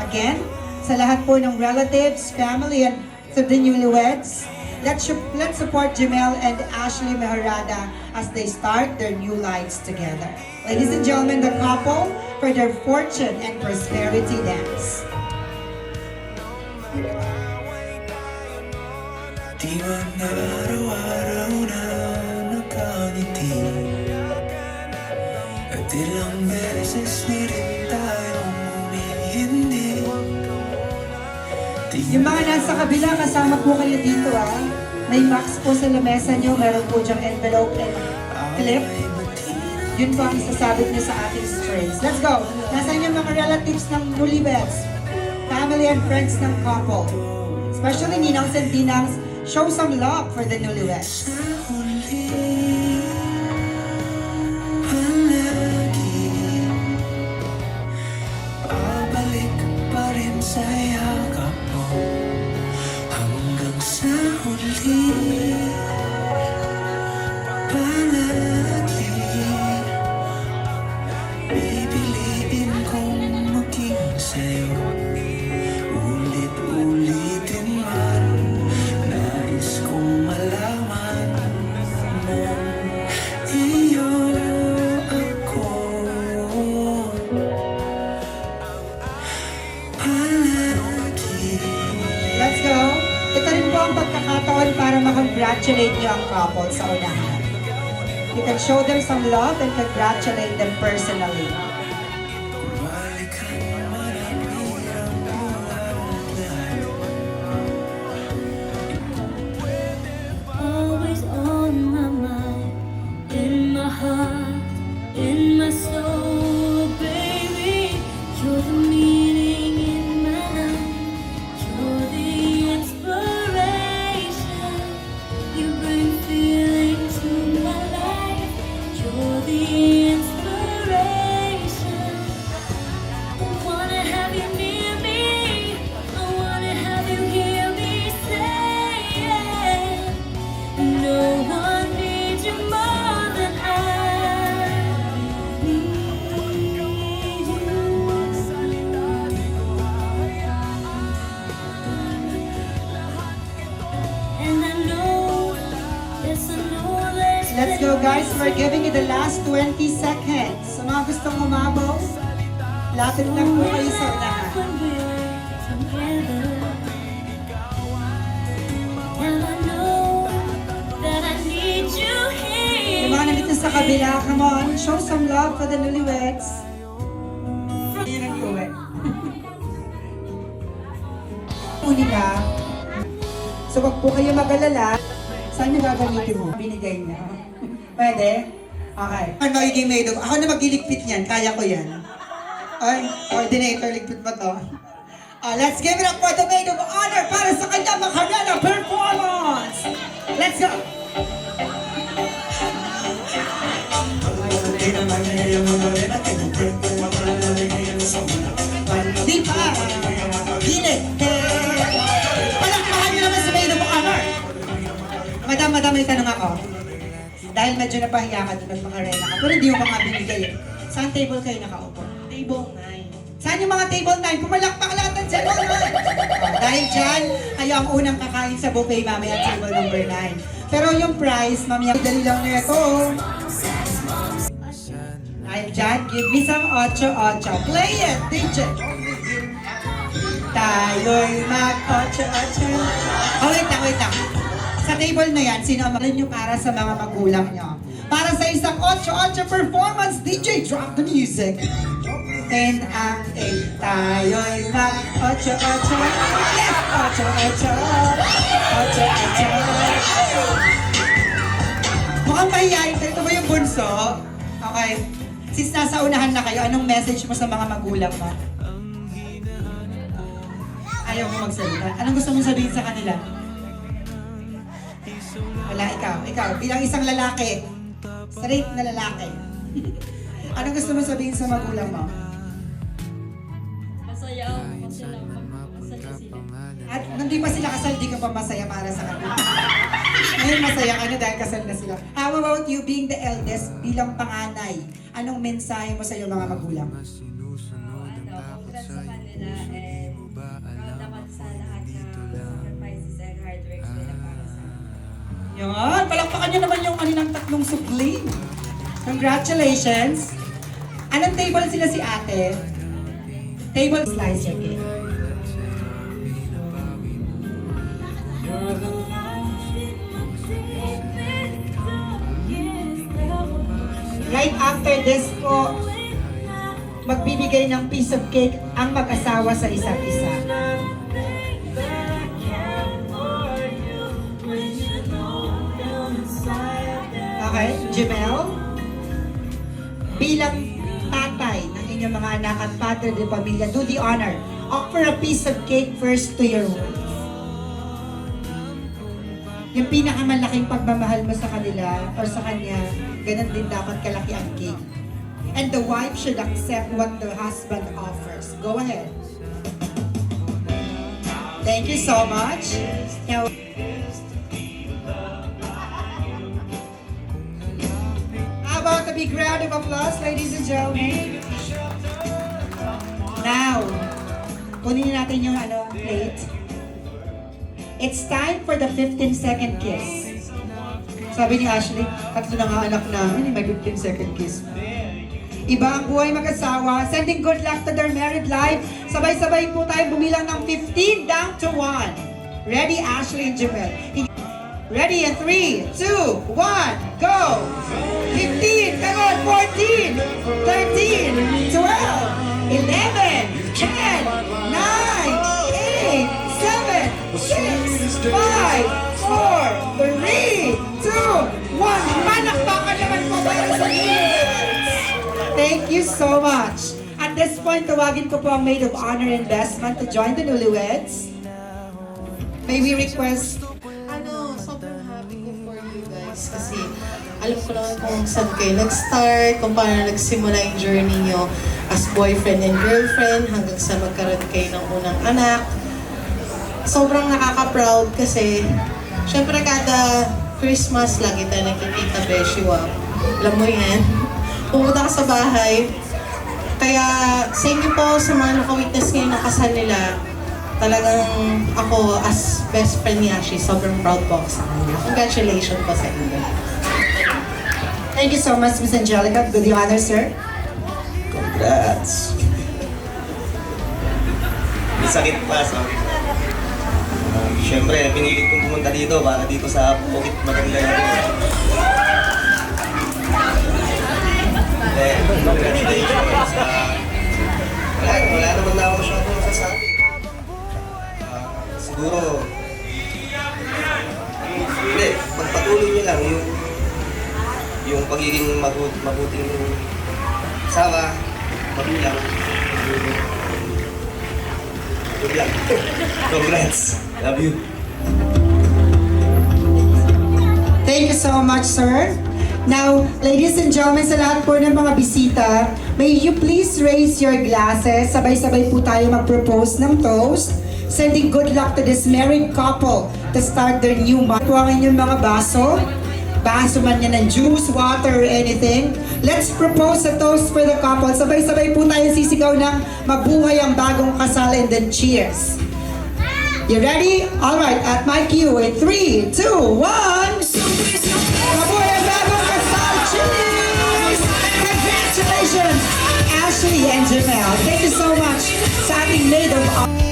Again, sa lahat po ng relatives, family, and to the newlyweds, let's support Jamel and Ashley Meharada as they start their new lives together. Ladies and gentlemen, the couple for their fortune and prosperity dance. Di man na araw-araw na nakangiti, at ilang beses na rin tayong humihindi. Yung mga nasa kabila, kasama po kayo dito ah. May box po sa lamesa nyo, meron po dyang envelope and clip. Yun po ang isasabit nyo sa ating strings. Let's go! Nasaan yung mga relatives ng newlyweds? Family and friends ng couple. Especially ninangs and dinangs, show some love for the newlyweds. Babalik pa rin sa yakap mo hanggang sa huli. Palagi pipiliin kong maging sa'yo. Ulit-ulitin man, nais kong malaman mo, iyo ako. Let's go! Ito rin po ang pagkakataon para congratulate niyo ang couple sa unahan. You can show them some love and congratulate them personally. Always on my mind, in my heart, in my soul, baby. You're the meaning in my life. You're the inspiration. You bring feeling to my life. You're the inspiration. I wanna have you near me. I wanna have you hear me say it. No one needs you more than I need you. And I know, yes I know there's Let's go guys, we're giving you the last 20 seconds. Sa mga gustong umabot, lapit lang po kayo sa unahan. when we're together. And I know that I need you here. Yung mga nandito sa kabila, come on, show some love for the newlyweds. Yun ang uwi. Nila. So wag po kayo mag-alala. Saan niyo gagamitin mo? Binigay niya. Pwede? Okay. Ano magiging maid of? Ako na magliligpit niyan. Kaya ko yan. Ay, coordinator, ligpit ba to? Let's give it up for the maid of honor para sa kanya Macarena performance! Let's go! Di pa! Gilid! Palakpakan niyo naman si maid of honor! Madam, may tanong ako. Dahil medyo napahiya ka doon at Macarena ka, pero hindi mo pa nga binigay eh. Saan table kayo nakaupo? Table 9. Saan yung mga table 9? Pumalakpak lahat ng table 9! Dahil dyan, kayo ang unang kakain sa buffet mamaya table number 9. Pero yung price, mamaya dali lang na ito. Dahil dyan, give me some 8-8. Play it, DJ! Tayo'y mag-8-8. Oh, wait lang. Sa table na yan, sino ang magalin nyo para sa mga magulang nyo? Para sa isang 8-8 performance, DJ, drop the music. 10 ang 8, tayo'y mag-8-8. Yes, 8-8. 8-8. Mukhang mahihayin. Ito ba yung bunso? Okay. Since nasa unahan na kayo, anong message mo sa mga magulang mo? Ayaw mo magsalita. Anong gusto mong sabihin sa kanila? Wala, ikaw, bilang isang lalaki, straight na lalaki. Anong gusto mo sabihin sa magulang mo? Masaya ako kasi masaya sila. At nung di pa sila kasal, di ka pa masaya para sa kanila. Ngayon masaya ka na dahil kasal na sila. How about you being the eldest, bilang panganay? Anong mensahe mo sa iyo mga magulang? Congrats sa kanila and proud ako sa lahat ng sacrifices and hard works nila para sa akin. Yan, palakpakan nyo naman yung kanilang tatlong supling. Congratulations! Anong table sila si ate? Table slicer cake. Right after this po, magbibigay ng piece of cake ang mag-asawa sa isa't isa. Okay, Jemel, bilang tatay ng inyong mga anak at padre de pamilya, do the honor. Offer a piece of cake first to your wife. Yung pinakamalaking pagmamahal mo sa kanila or sa kanya, ganun din dapat kalaki ang cake. And the wife should accept what the husband offers. Go ahead. Thank you so much. Now, how about a big round of applause, ladies and gentlemen? Now, kunin natin yung plate. It's time for the 15-second kiss. Sabi ni Ashley, tatlo na nga anak namin, may 15-second kiss. Iba ang buhay mag-asawa. Sending good luck to their married life. Sabay-sabay po tayo bumilang ng 15 down to 1. Ready, Ashley and Jemel? Ready in 3, 2, 1, go! 15, come on, 14, 13, 12, 11, 10, 9, 8, 7, 6, 5, 4, 3, 2, 1. Manakpakan naman po para sa Newlyweds. Thank you so much. At this point, tawagin ko po ang Maid of Honor Investment to join the Newlyweds. May we request Sobrang happy ko for you guys kasi alam ko naman kung saan kayo nag-start, kung paano nagsimula yung journey nyo as boyfriend and girlfriend hanggang sa magkaroon kayo ng unang anak. Sobrang nakaka-proud kasi syempre kada Christmas lagi tayo nakikita Beshiwa. Alam mo yan. Pumunta ka sa bahay. Kaya thank you po sa mga naka-witness ngayon ng kasal nila. Talagang ako as best friend niya, sobrang proud po ako sa kanya. Congratulations po sa inyo. Thank you so much, Miss Angelica. Do the honor, sir. Congrats! Sakit pa, sorry. Siyempre, pinilit kong pumunta dito para dito sa Bukit Maganda yun. Congratulations sa... Wala naman na ako masyadong masasabi. Siguro, hindi, magpatuloy nyo lang yung pagiging mabuting asawa, magulang. Yun lang. Congrats. Love you. Thank you so much, sir. Now, ladies and gentlemen, sa lahat po ng mga bisita, may you please raise your glasses. Sabay-sabay po tayo mag-propose ng toast. Sending good luck to this married couple to start their new month. Po ang inyong mga baso. Baso man yan ng juice, water, or anything. Let's propose a toast for the couple. Sabay-sabay po tayo sisigaw ng mabuhay ang bagong kasal and then cheers. You ready? Alright, at my cue in 3, 2, 1. Mabuhay ang bagong kasal. Cheers! Congratulations, Ashley and Jamel. Thank you so much sa ating Maid of Honor.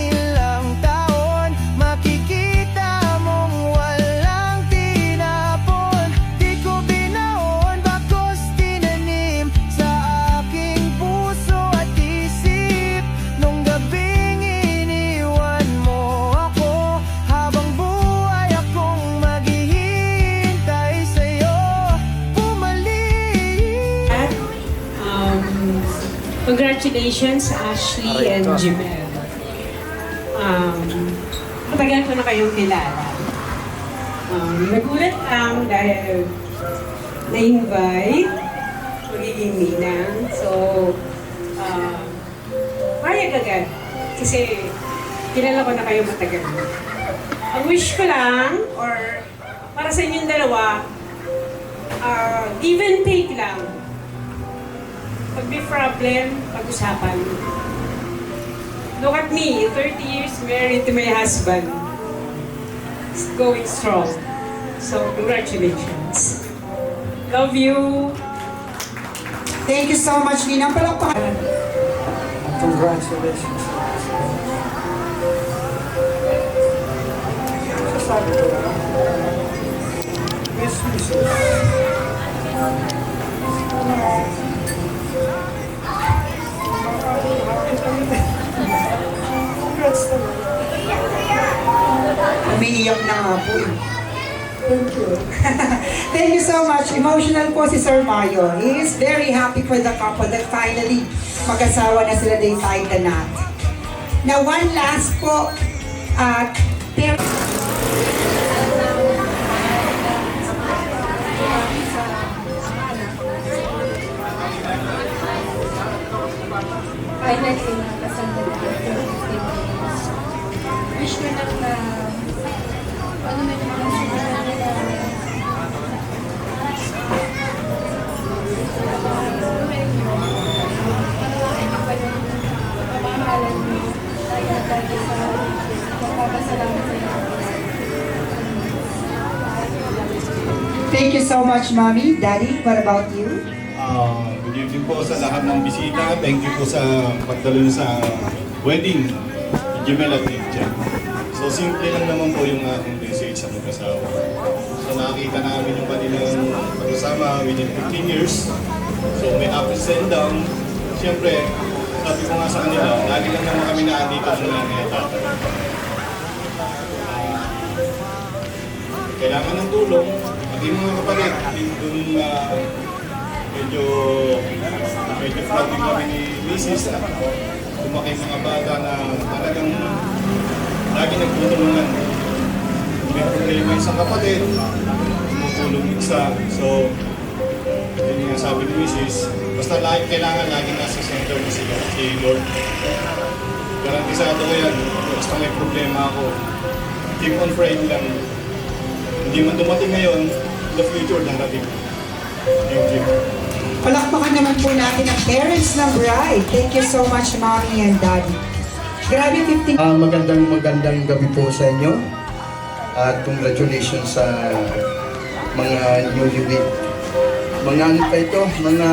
Congratulations, Ashley and Jimel. Matagal ko na kayong kilala. Nagulat lang dahil na-invite, magiging ninang. So, payag agad. Kasi kilala ko na kayo matagal. Ang wish ko lang, or para sa inyong dalawa, give and take lang. Pag may problem, pag-usapan. Look at me, 30 years married to my husband. It's going strong. So, congratulations. Love you. Thank you so much, Ninang. Palakpakan. Congratulations. Sasabi ko lang. Yes, Mrs. Congrats naman. Umiiyak na nga po. Thank you. Thank you so much. Emotional po si Sir Mario. He is very happy for the couple that finally mag-asawa na sila, they tied the knot. Now, one last po. Finally, nakasal na natin. Wish ko lang na ano man yung mga sinasabi nila. Pamamahalan mo. Lagi sa magpapasalamat sa iyo. Thank you so much, Mommy. Daddy, what about you? Good evening po sa lahat ng bisita. Thank you po sa pagdalo sa wedding ni Jimel at Tia. So simple lang naman po yung aking message. age sa mag-asawa. So nakita namin yung kanilang pag-usama within 15 years. So may ups and down. Siyempre, sabi ko nga sa kanila, lagi lang naman kami naandito sa nanay at tatay. Kailangan ng tulong, maging mga kapatid, dun medyo flooding kami ni Mrs. at lumaki mga bata na talagang lagi nagtutulungan. May problema isang kapatid, tumutulong isa. So, yun nga sabi ni Mrs. Basta kailangan lagi nasa center mo si Lord. Garantisado ko yan. Basta may problema ako. Keep on praying lang. Hindi man dumating ngayon, in the future darating. Thank you. Palakpakan naman po natin ang parents ng bride. Thank you so much, Mommy and Daddy. Grabe 15... Magandang gabi po sa inyo. At congratulations sa mga newlywed. Mga ano pa ito? Mga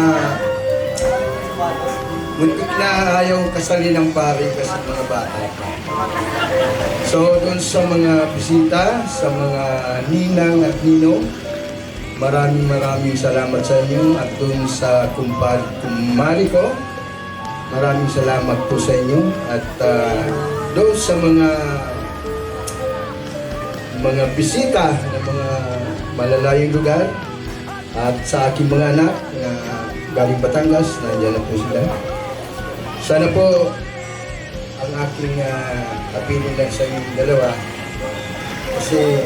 muntik na ayaw kasali ng pare kasi mga bata. So doon sa mga bisita, sa mga ninang at ninong, maraming salamat sa inyo. At doon sa kumari ko, maraming salamat po sa inyo. At doon sa mga bisita ng mga malalayong lugar at sa aking mga anak na galing Batangas, nandiyan na po sila. Sana po ang aking apilin lang sa inyong dalawa kasi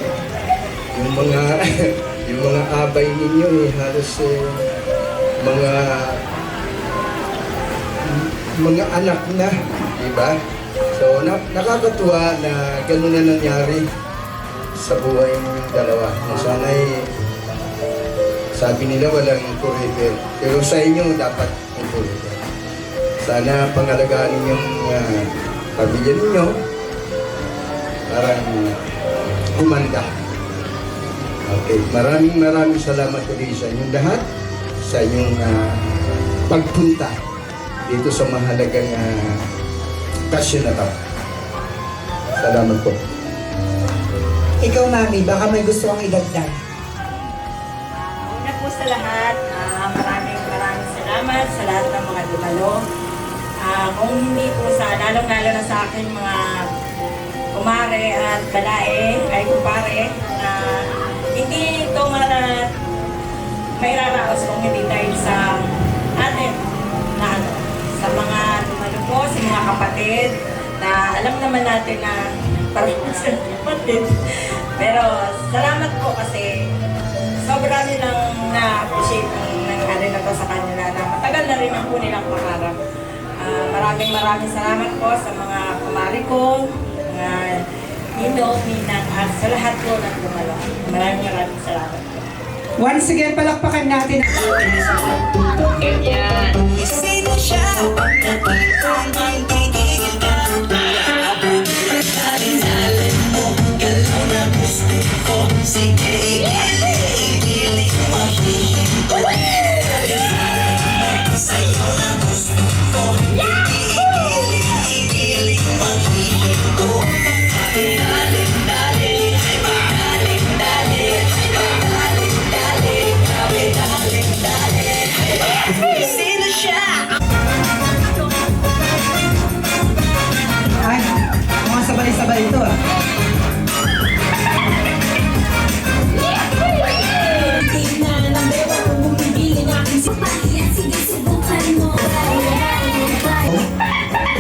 yung mga abay ninyo halos mga anak na, di ba? So nakakatuwa na gano'n na nangyari sa buhay ng dalawa. Sana'y sabi nila walang forever, pero sa inyo dapat ang forever. Sana pangalagaan ninyong pamilya ninyo parang kumanda. Okay, maraming salamat ulit sa inyong lahat sa inyong pagpunta dito sa mahalagang okasyon na to. Salamat po. Ikaw, Mami, baka may gusto kang idagdag. Una po sa lahat, maraming salamat sa lahat ng mga dumalo. Kung hindi po lalong-lalo na sa akin mga kumare at balae, ay kumpare, na hindi ito may raraos kung hindi dahil sa atin na sa mga dumalo po, sa mga kapatid, na alam naman natin na parang sa kapatid. Pero salamat po kasi sobra nilang na-appreciate ang nangyari na to sa kanila na matagal na rin ang po nilang pangarap. Maraming salamat po sa mga kumari ko, mga ninang at sa lahat po ng dumalo. Maraming salamat po. Once again, palakpakan natin. Ganyan. Sino siya? Sige, igiling mo sa'yo na gusto ko. Igiling mo ko. Daling, ay magaling, daling. Sino siya? Ay, mga sabay-sabay ito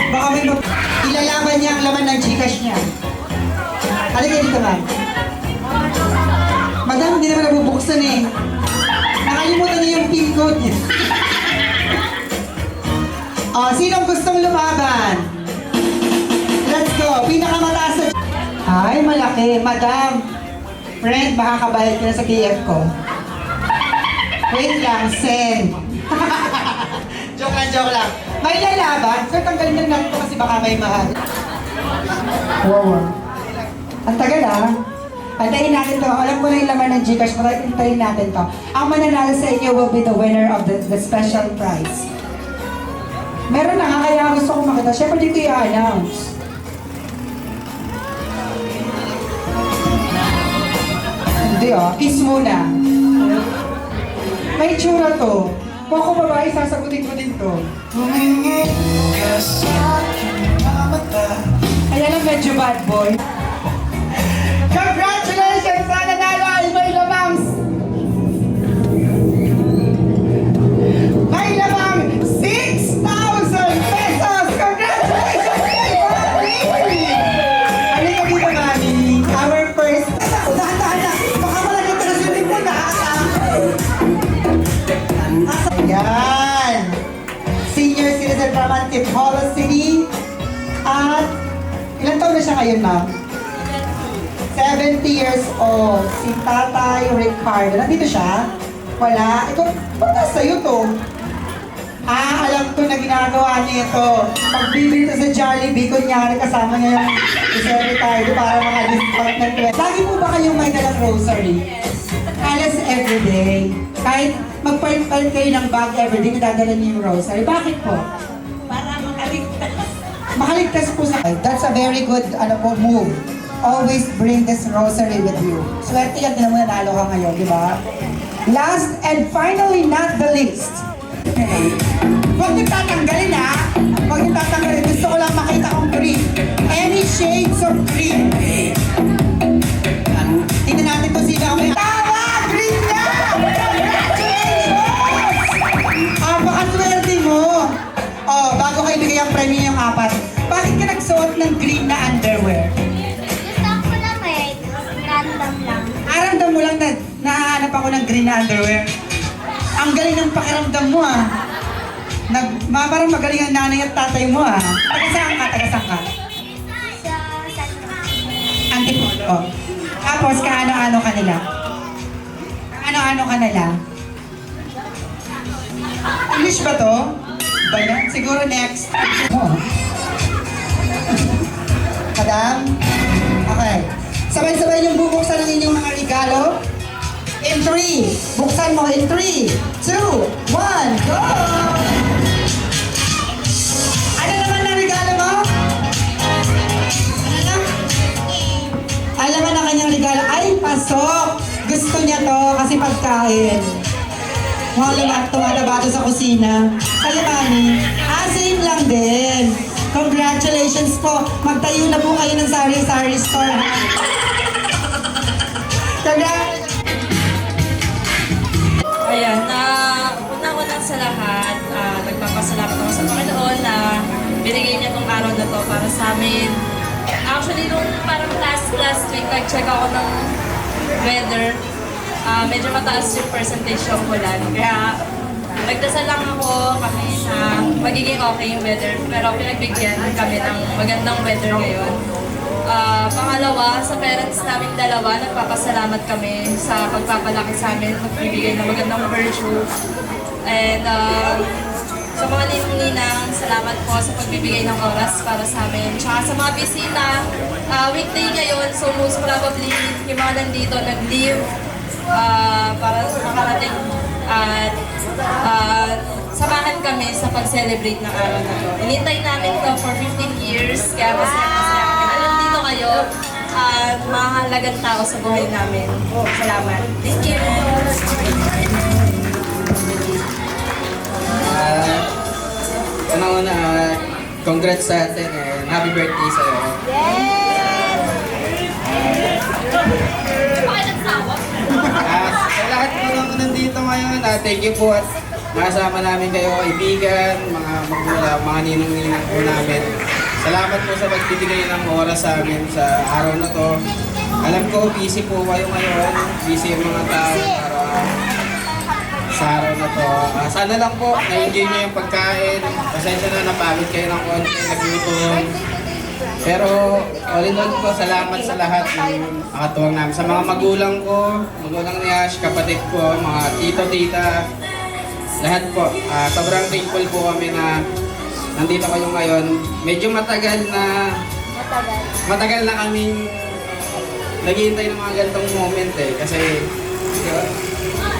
Baka may ilalaban niya ang laman ng Gcash niya. Halika dito, ma'am. Madam, hindi naman nabubuksan eh. Nakalimutan niya yung PIN code niya. Sinong gustong lumaban? Let's go. Pinakamataas sa... Ay, malaki. Madam. Friend, baka kabayad ka na sa PF ko. Wait lang, send. Joke lang. May lalaban. Sir, tanggalin na natin ito kasi baka may mahal. Wow. Ang tagal Pantayin natin to. Alam ko na yung laman ng Gcash, pero pantayin natin to. Ang mananalo sa inyo will be the winner of the special prize. Meron na kaya gusto ko makita. Siyempre, di ko i-announce. Hindi kiss muna. May tsura to. Kung ako babae, sasagutin ko din to. Kaya lang medyo bad boy. Congratulations sa nanalo, Almay Lamang! May lamang 6,000 pesos! Congratulations! Halika dito, Mami. Our first... Dahan-dahan! Baka malagay ka na sulit mo na! Ayan! Senior citizen from Antipolo City. At ilan taon na siya ngayon, ma'am? 70 years old. Si Tatay Ricardo. Nandito siya? Wala? Ito, ba't sa'yo to? Alam ko na ginagawa niya ito. Pag bibili ito sa Jollibee, kunyari kasama niya yung secretary para maka-discount ng 20. Lagi po ba kayong may dalang grocery? Halos everyday. Kahit magpalit kayo ng bag everyday, nadadala niyo yung grocery. Bakit po? Para makaligtas. Makaligtas po sa... That's a very good move. Always bring this rosary with you. Swerte yan, tinan mo nanalo ka ngayon, di ba? Last and finally not the least. Huwag niyo tatanggalin Huwag niyo tatanggalin. Gusto ko lang makita kong green. Any shades of green. Tingnan natin kung sino ang may... Tama! Green na! Congratulations! Napakaswerte mo. Bago kayo bigay ang premium yung 4. Bakit ka nagsuot ng green na underwear? Gusto ko lang random lang. Ramdam mo lang na nahanap ako ng green na underwear. Ang galing ng pakiramdam mo parang magaling ang nanay at tatay mo Taga-saan ka? Sa Antipolo. Tapos kaano-ano ka nila? Ano-ano ka nila? English ba to? Ba yan? Siguro next. Madam? Okay. Sabay-sabay yung bubuksan ng inyong mga regalo. In 3. Buksan mo in 3, 2, 1, go! Ano naman na regalo mo? Ano na? Alam mo na kanyang regalo. Ay, pasok! Gusto niya to kasi pagkain. Mukhang tumatabato sa kusina. Kaya mami, same lang din. Congratulations po. Magtayo na po kayo ng sari-sari store. Congratulations! Ayan, unang-unang sa lahat, nagpapasalamat ako sa Panginoon na binigay niya tong araw na to para sa amin. Actually, nung parang last week, nag-check ako ng weather. Medyo mataas yung percentage ng ulan. Kaya nagdasal lang ako kami na magiging okay yung weather. Pero pinagbigyan kami ng magandang weather ngayon. Pangalawa, sa parents namin dalawa, nagpapasalamat kami sa pagpapalaki sa amin, magbibigay ng magandang virtue. And sa mga ninong-ninang, salamat po sa pagbibigay ng oras para sa amin. Tsaka sa mga bisita, weekday ngayon, so most probably yung mga nandito nag-leave para makarating at samahan kami sa pag-celebrate ng araw na to. Inintay namin to for 15 years, kaya masaya kami na nandito kayo at mahalagang tao sa buhay namin. Salamat. Thank you! Una, congrats sa atin and happy birthday sa'yo. Sa lahat po nang nandito ngayon, thank you po at nakasama namin kayo, kaibigan, mga magulang, mga ninong-ninang po namin. Salamat po sa pagbibigay ng oras sa amin sa araw na to. Alam ko, busy po kayo ngayon, busy yung mga tao sa araw na to. Sana lang po, na-enjoy nyo yung pagkain. Pasensya na napagod kayo ng konti, naglutuan. Pero all in all po, salamat sa lahat ng nakatuwang namin. Sa mga magulang ko, magulang ni Ash, kapatid ko, mga tito-tita, lahat po. Sobrang thankful po kami na nandito kayo ngayon. Medyo matagal na kaming naghihintay ng mga ganitong moment kasi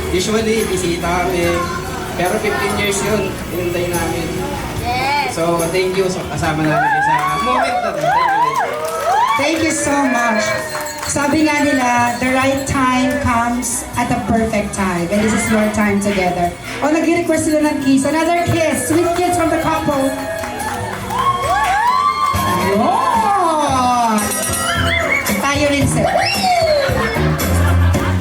usually bisita kami. Pero 15 years yun, hinintay namin. So thank you sa kasama namin sa moment na to. Thank you so much. Sabi nga nila, the right time comes comes at the perfect time. And this is your time together. O, nag-request sila ng kiss. Another kiss. Sweet kiss from the couple. Ayun! Tayo rin, sir.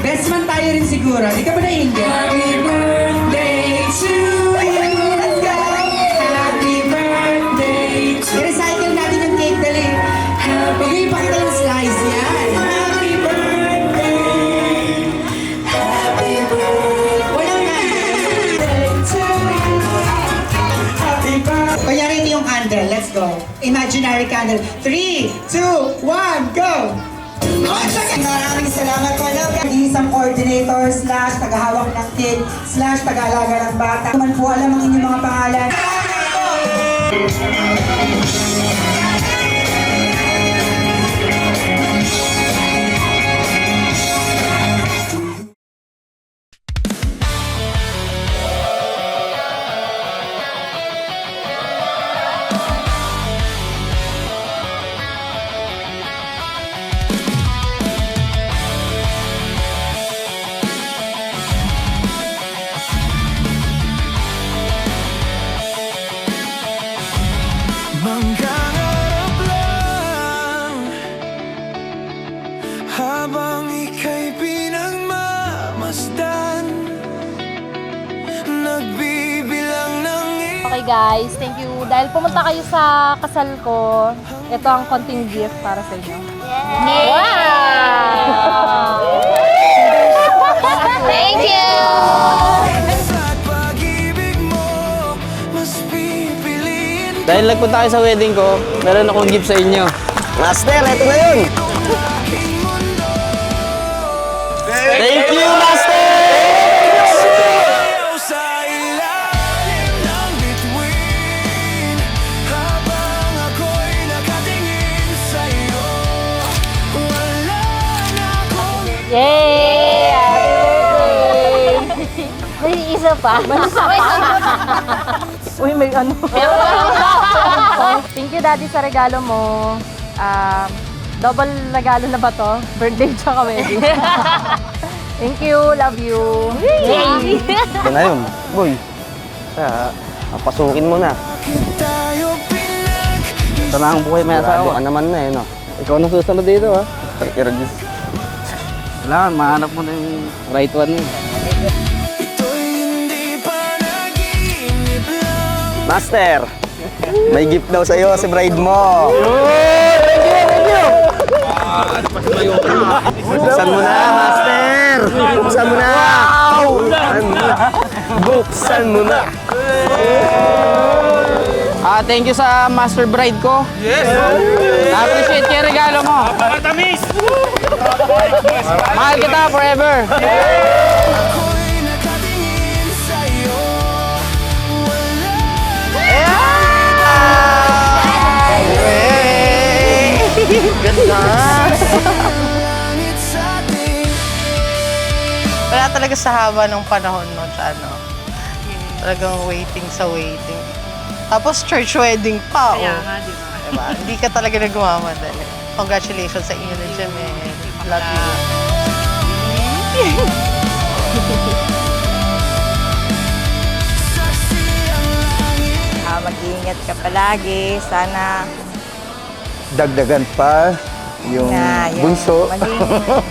Best man tayo rin siguro. Di ka ba naiinggit? Happy birthday to you. Let's go! Happy birthday to you. I-recycle natin yung cake, dali. Huwag yung ipakita yung slice yan. Happy birthday. Happy birthday. Walang birthday to you. Happy birthday. Kunyari ito yung candle. Let's go. Imaginary candle. 3, 2, 1, go! Maraming salamat po. Isang coordinator / tagahawak ng kid / tagalaga ng bata. Naman po alam ang inyong mga pangalan. Manghangarap lang habang ika'y pinagmamasdan, nagbibilang ng Okay guys, thank you. Dahil pumunta kayo sa kasal ko, ito ang konting gift para sa inyo. Wow! Thank you! Dahil nagpunta kayo sa wedding ko, meron akong gift sa inyo. Master, eto na yun! Thank you, Master! Yay! Happy birthday! May isa pa. Uy, may ano. Thank you, Daddy, sa regalo mo. Double regalo na ba to? Birthday tsaka wedding. Thank you, love you. Yay! Ito na yun, boy. Kaya, papasukin mo na. Ito na ang buhay may asawa. Ka naman na eh, no? Ikaw nang susunod dito, ha? Iragis. Kailangan, mahanap mo na yung right one eh. Master, may gift daw sa'yo si bride mo. Thank you! Buksan mo na, Master! Buksan mo na! Buksan mo na! Thank you sa master bride ko. Yes! Na-appreciate yung regalo mo. Matamis! Mahal kita forever! Ganda! Wala talaga sa haba ng panahon no, ano. Talagang waiting sa waiting. Tapos church wedding pa. Kaya nga, di ba? Diba? Hindi ka talaga nagmamadali. Congratulations sa inyo na Jamel. Love you. Mag-iingat ka palagi. Sana Dagdagan pa yung bunso.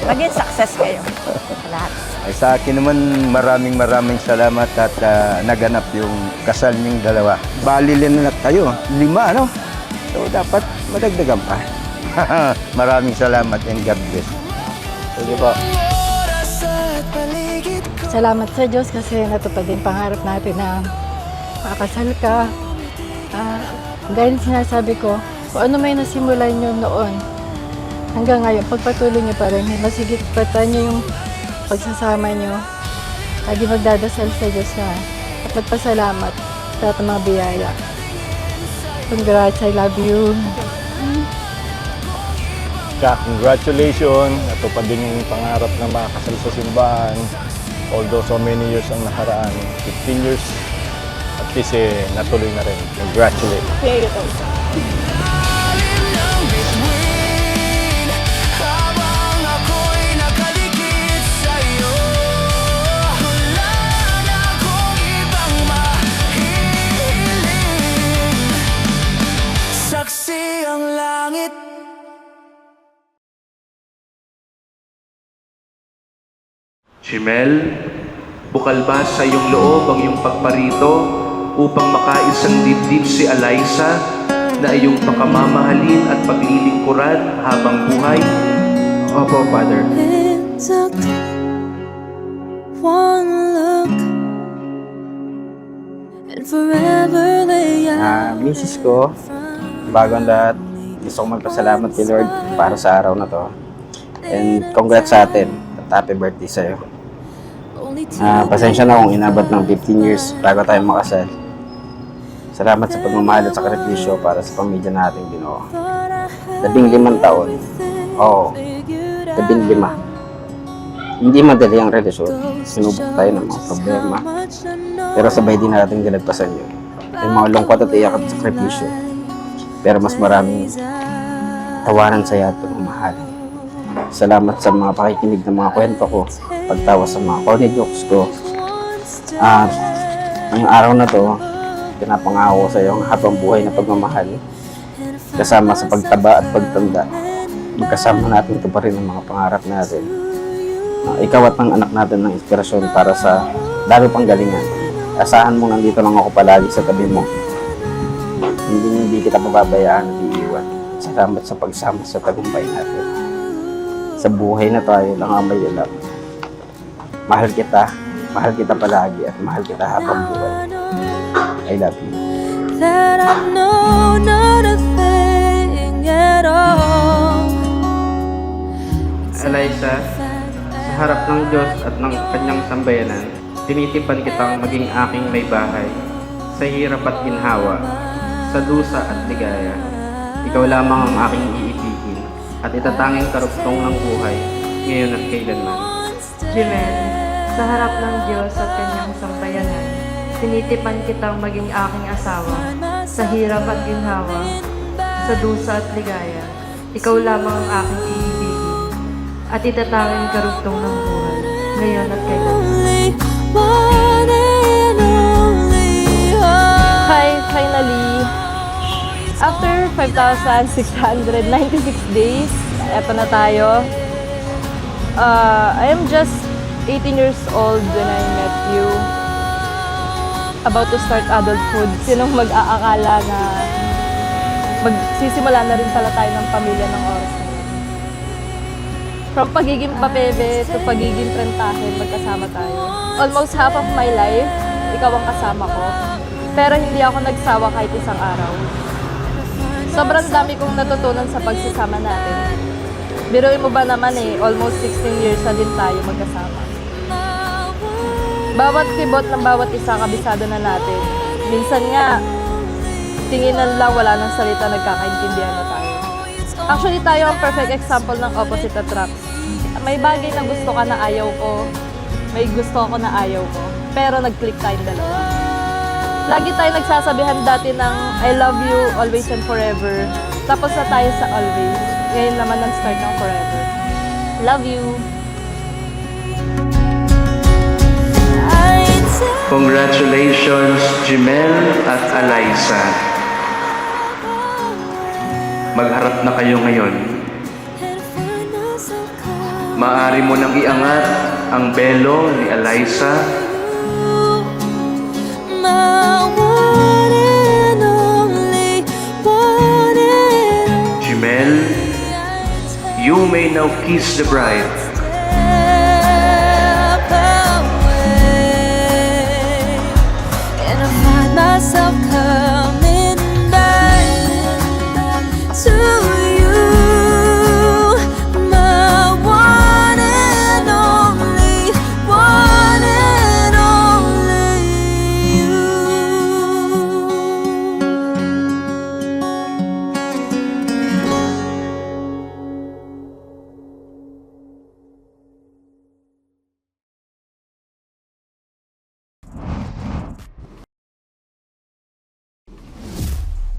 maging success kayo sa lahat. Ay, sa akin naman maraming salamat at naganap yung kasal niyong dalawa. Bali na kayo, 5 ano? So dapat madagdagan pa. Maraming salamat and God bless. Sige po. Salamat sa Diyos kasi natupad din pangarap natin na makakasal ka. Dahil sinasabi ko, kung ano may nasimulan nyo noon, hanggang ngayon, pagpatuloy nyo pa rin, masigit patan nyo yung pagsasama nyo. Lagi magdadasal sa Diyos na at magpasalamat sa lahat ng mga biyaya. Congrats, I love you. Congratulations. Natupad din yung pangarap na makasal sa simbahan. Although so many years ang nakaraan, 15 years, at least natuloy na rin. Congratulations. Habang ako'y nakalikit sa'yo, Jimel, bukal ba sa iyong loob ang iyong pagparito upang makaisang dibdib si Eliza na iyong pakamamahalin at paglilingkuran habang buhay? Opo, Father. It took one look and forever they Misis ko, bago ang lahat, gusto ko magpasalamat kay Lord para sa araw na to. And congrats sa atin at happy birthday sa'yo. Pasensya na kung inabot ng 15 years bago tayo makasal. Salamat sa pagmamahal at sakripisyo para sa pamilya nating binuo. 15 taon. Oo, 15. Hindi madali ang relasyon. Sinubok tayo ng mga problema. Pero sabay din natin ginagpasan yun. May mga lungkot at iyak at sakripisyo. Pero mas maraming tawanan sa iyo at pagmamahal. Salamat sa mga pakikinig ng mga kwento ko, pagtawa sa mga corny jokes ko. At ngayong araw na to, pinapangako ko sa iyo ang habang buhay na pagmamahal. Kasama sa pagtaba at pagtanda, magkasama natin ito pa rin ang mga pangarap natin. Ikaw at ng anak natin ng inspirasyon para sa dami pang galingan. Asahan mo nandito lang ako palagi sa tabi mo. Hindi kita pababayaan at iiwan. Salamat sa pagsama sa tagumpay natin. Sa buhay na tayo lang ang may alam. Mahal kita palagi at mahal kita habang buhay. I love you. that I know not a thing at all. Eliza, sa harap ng Diyos at ng kanyang sambayanan, tinitipan kitang maging aking may bahay, sa hirap at ginhawa, sa dusa at ligaya. Ikaw lamang ang aking iibigin, at itatanging karugtong ng buhay, ngayon at kailanman. Jimel, sa harap ng Diyos at kanyang sambayanan, tinitipan kitang maging aking asawa, sa hirap at ginhawa, sa dusa at ligaya. Ikaw lamang ang aking iibigin, at itatanging karugtong ng buhay, ngayon at kailanman. Hi, finally, after 5,696 days, eto na tayo. I am just 18 years old when I met you. About to start adulthood. Sinong mag-aakala na magsisimula na rin pala tayo ng pamilya ng oras na yun. From pagiging papebe to pagiging trentahe, magkasama tayo. Almost half of my life, ikaw ang kasama ko. Pero hindi ako nagsawa kahit isang araw. Sobrang dami kong natutunan sa pagsasama natin. Biruin mo ba naman almost 16 years na din tayo magkasama. Bawat kibot ng bawat isa, kabisado na natin. Minsan nga, tinginan lang, wala nang salita, nagkakaintindihan na tayo. Actually, tayo ang perfect example ng opposite attracts. May bagay na gusto ka na ayaw ko, may gusto ako na ayaw ko. Pero nag-click tayong dalawa. Lagi tayo nagsasabihan dati ng I love you, always and forever. Tapos na tayo sa always. Ngayon naman ang start ng forever. Love you! Congratulations, Jimel at Eliza. Magharap na kayo ngayon. Maaari mo nang iangat ang belo ni Eliza. Jimel, you may now kiss the bride.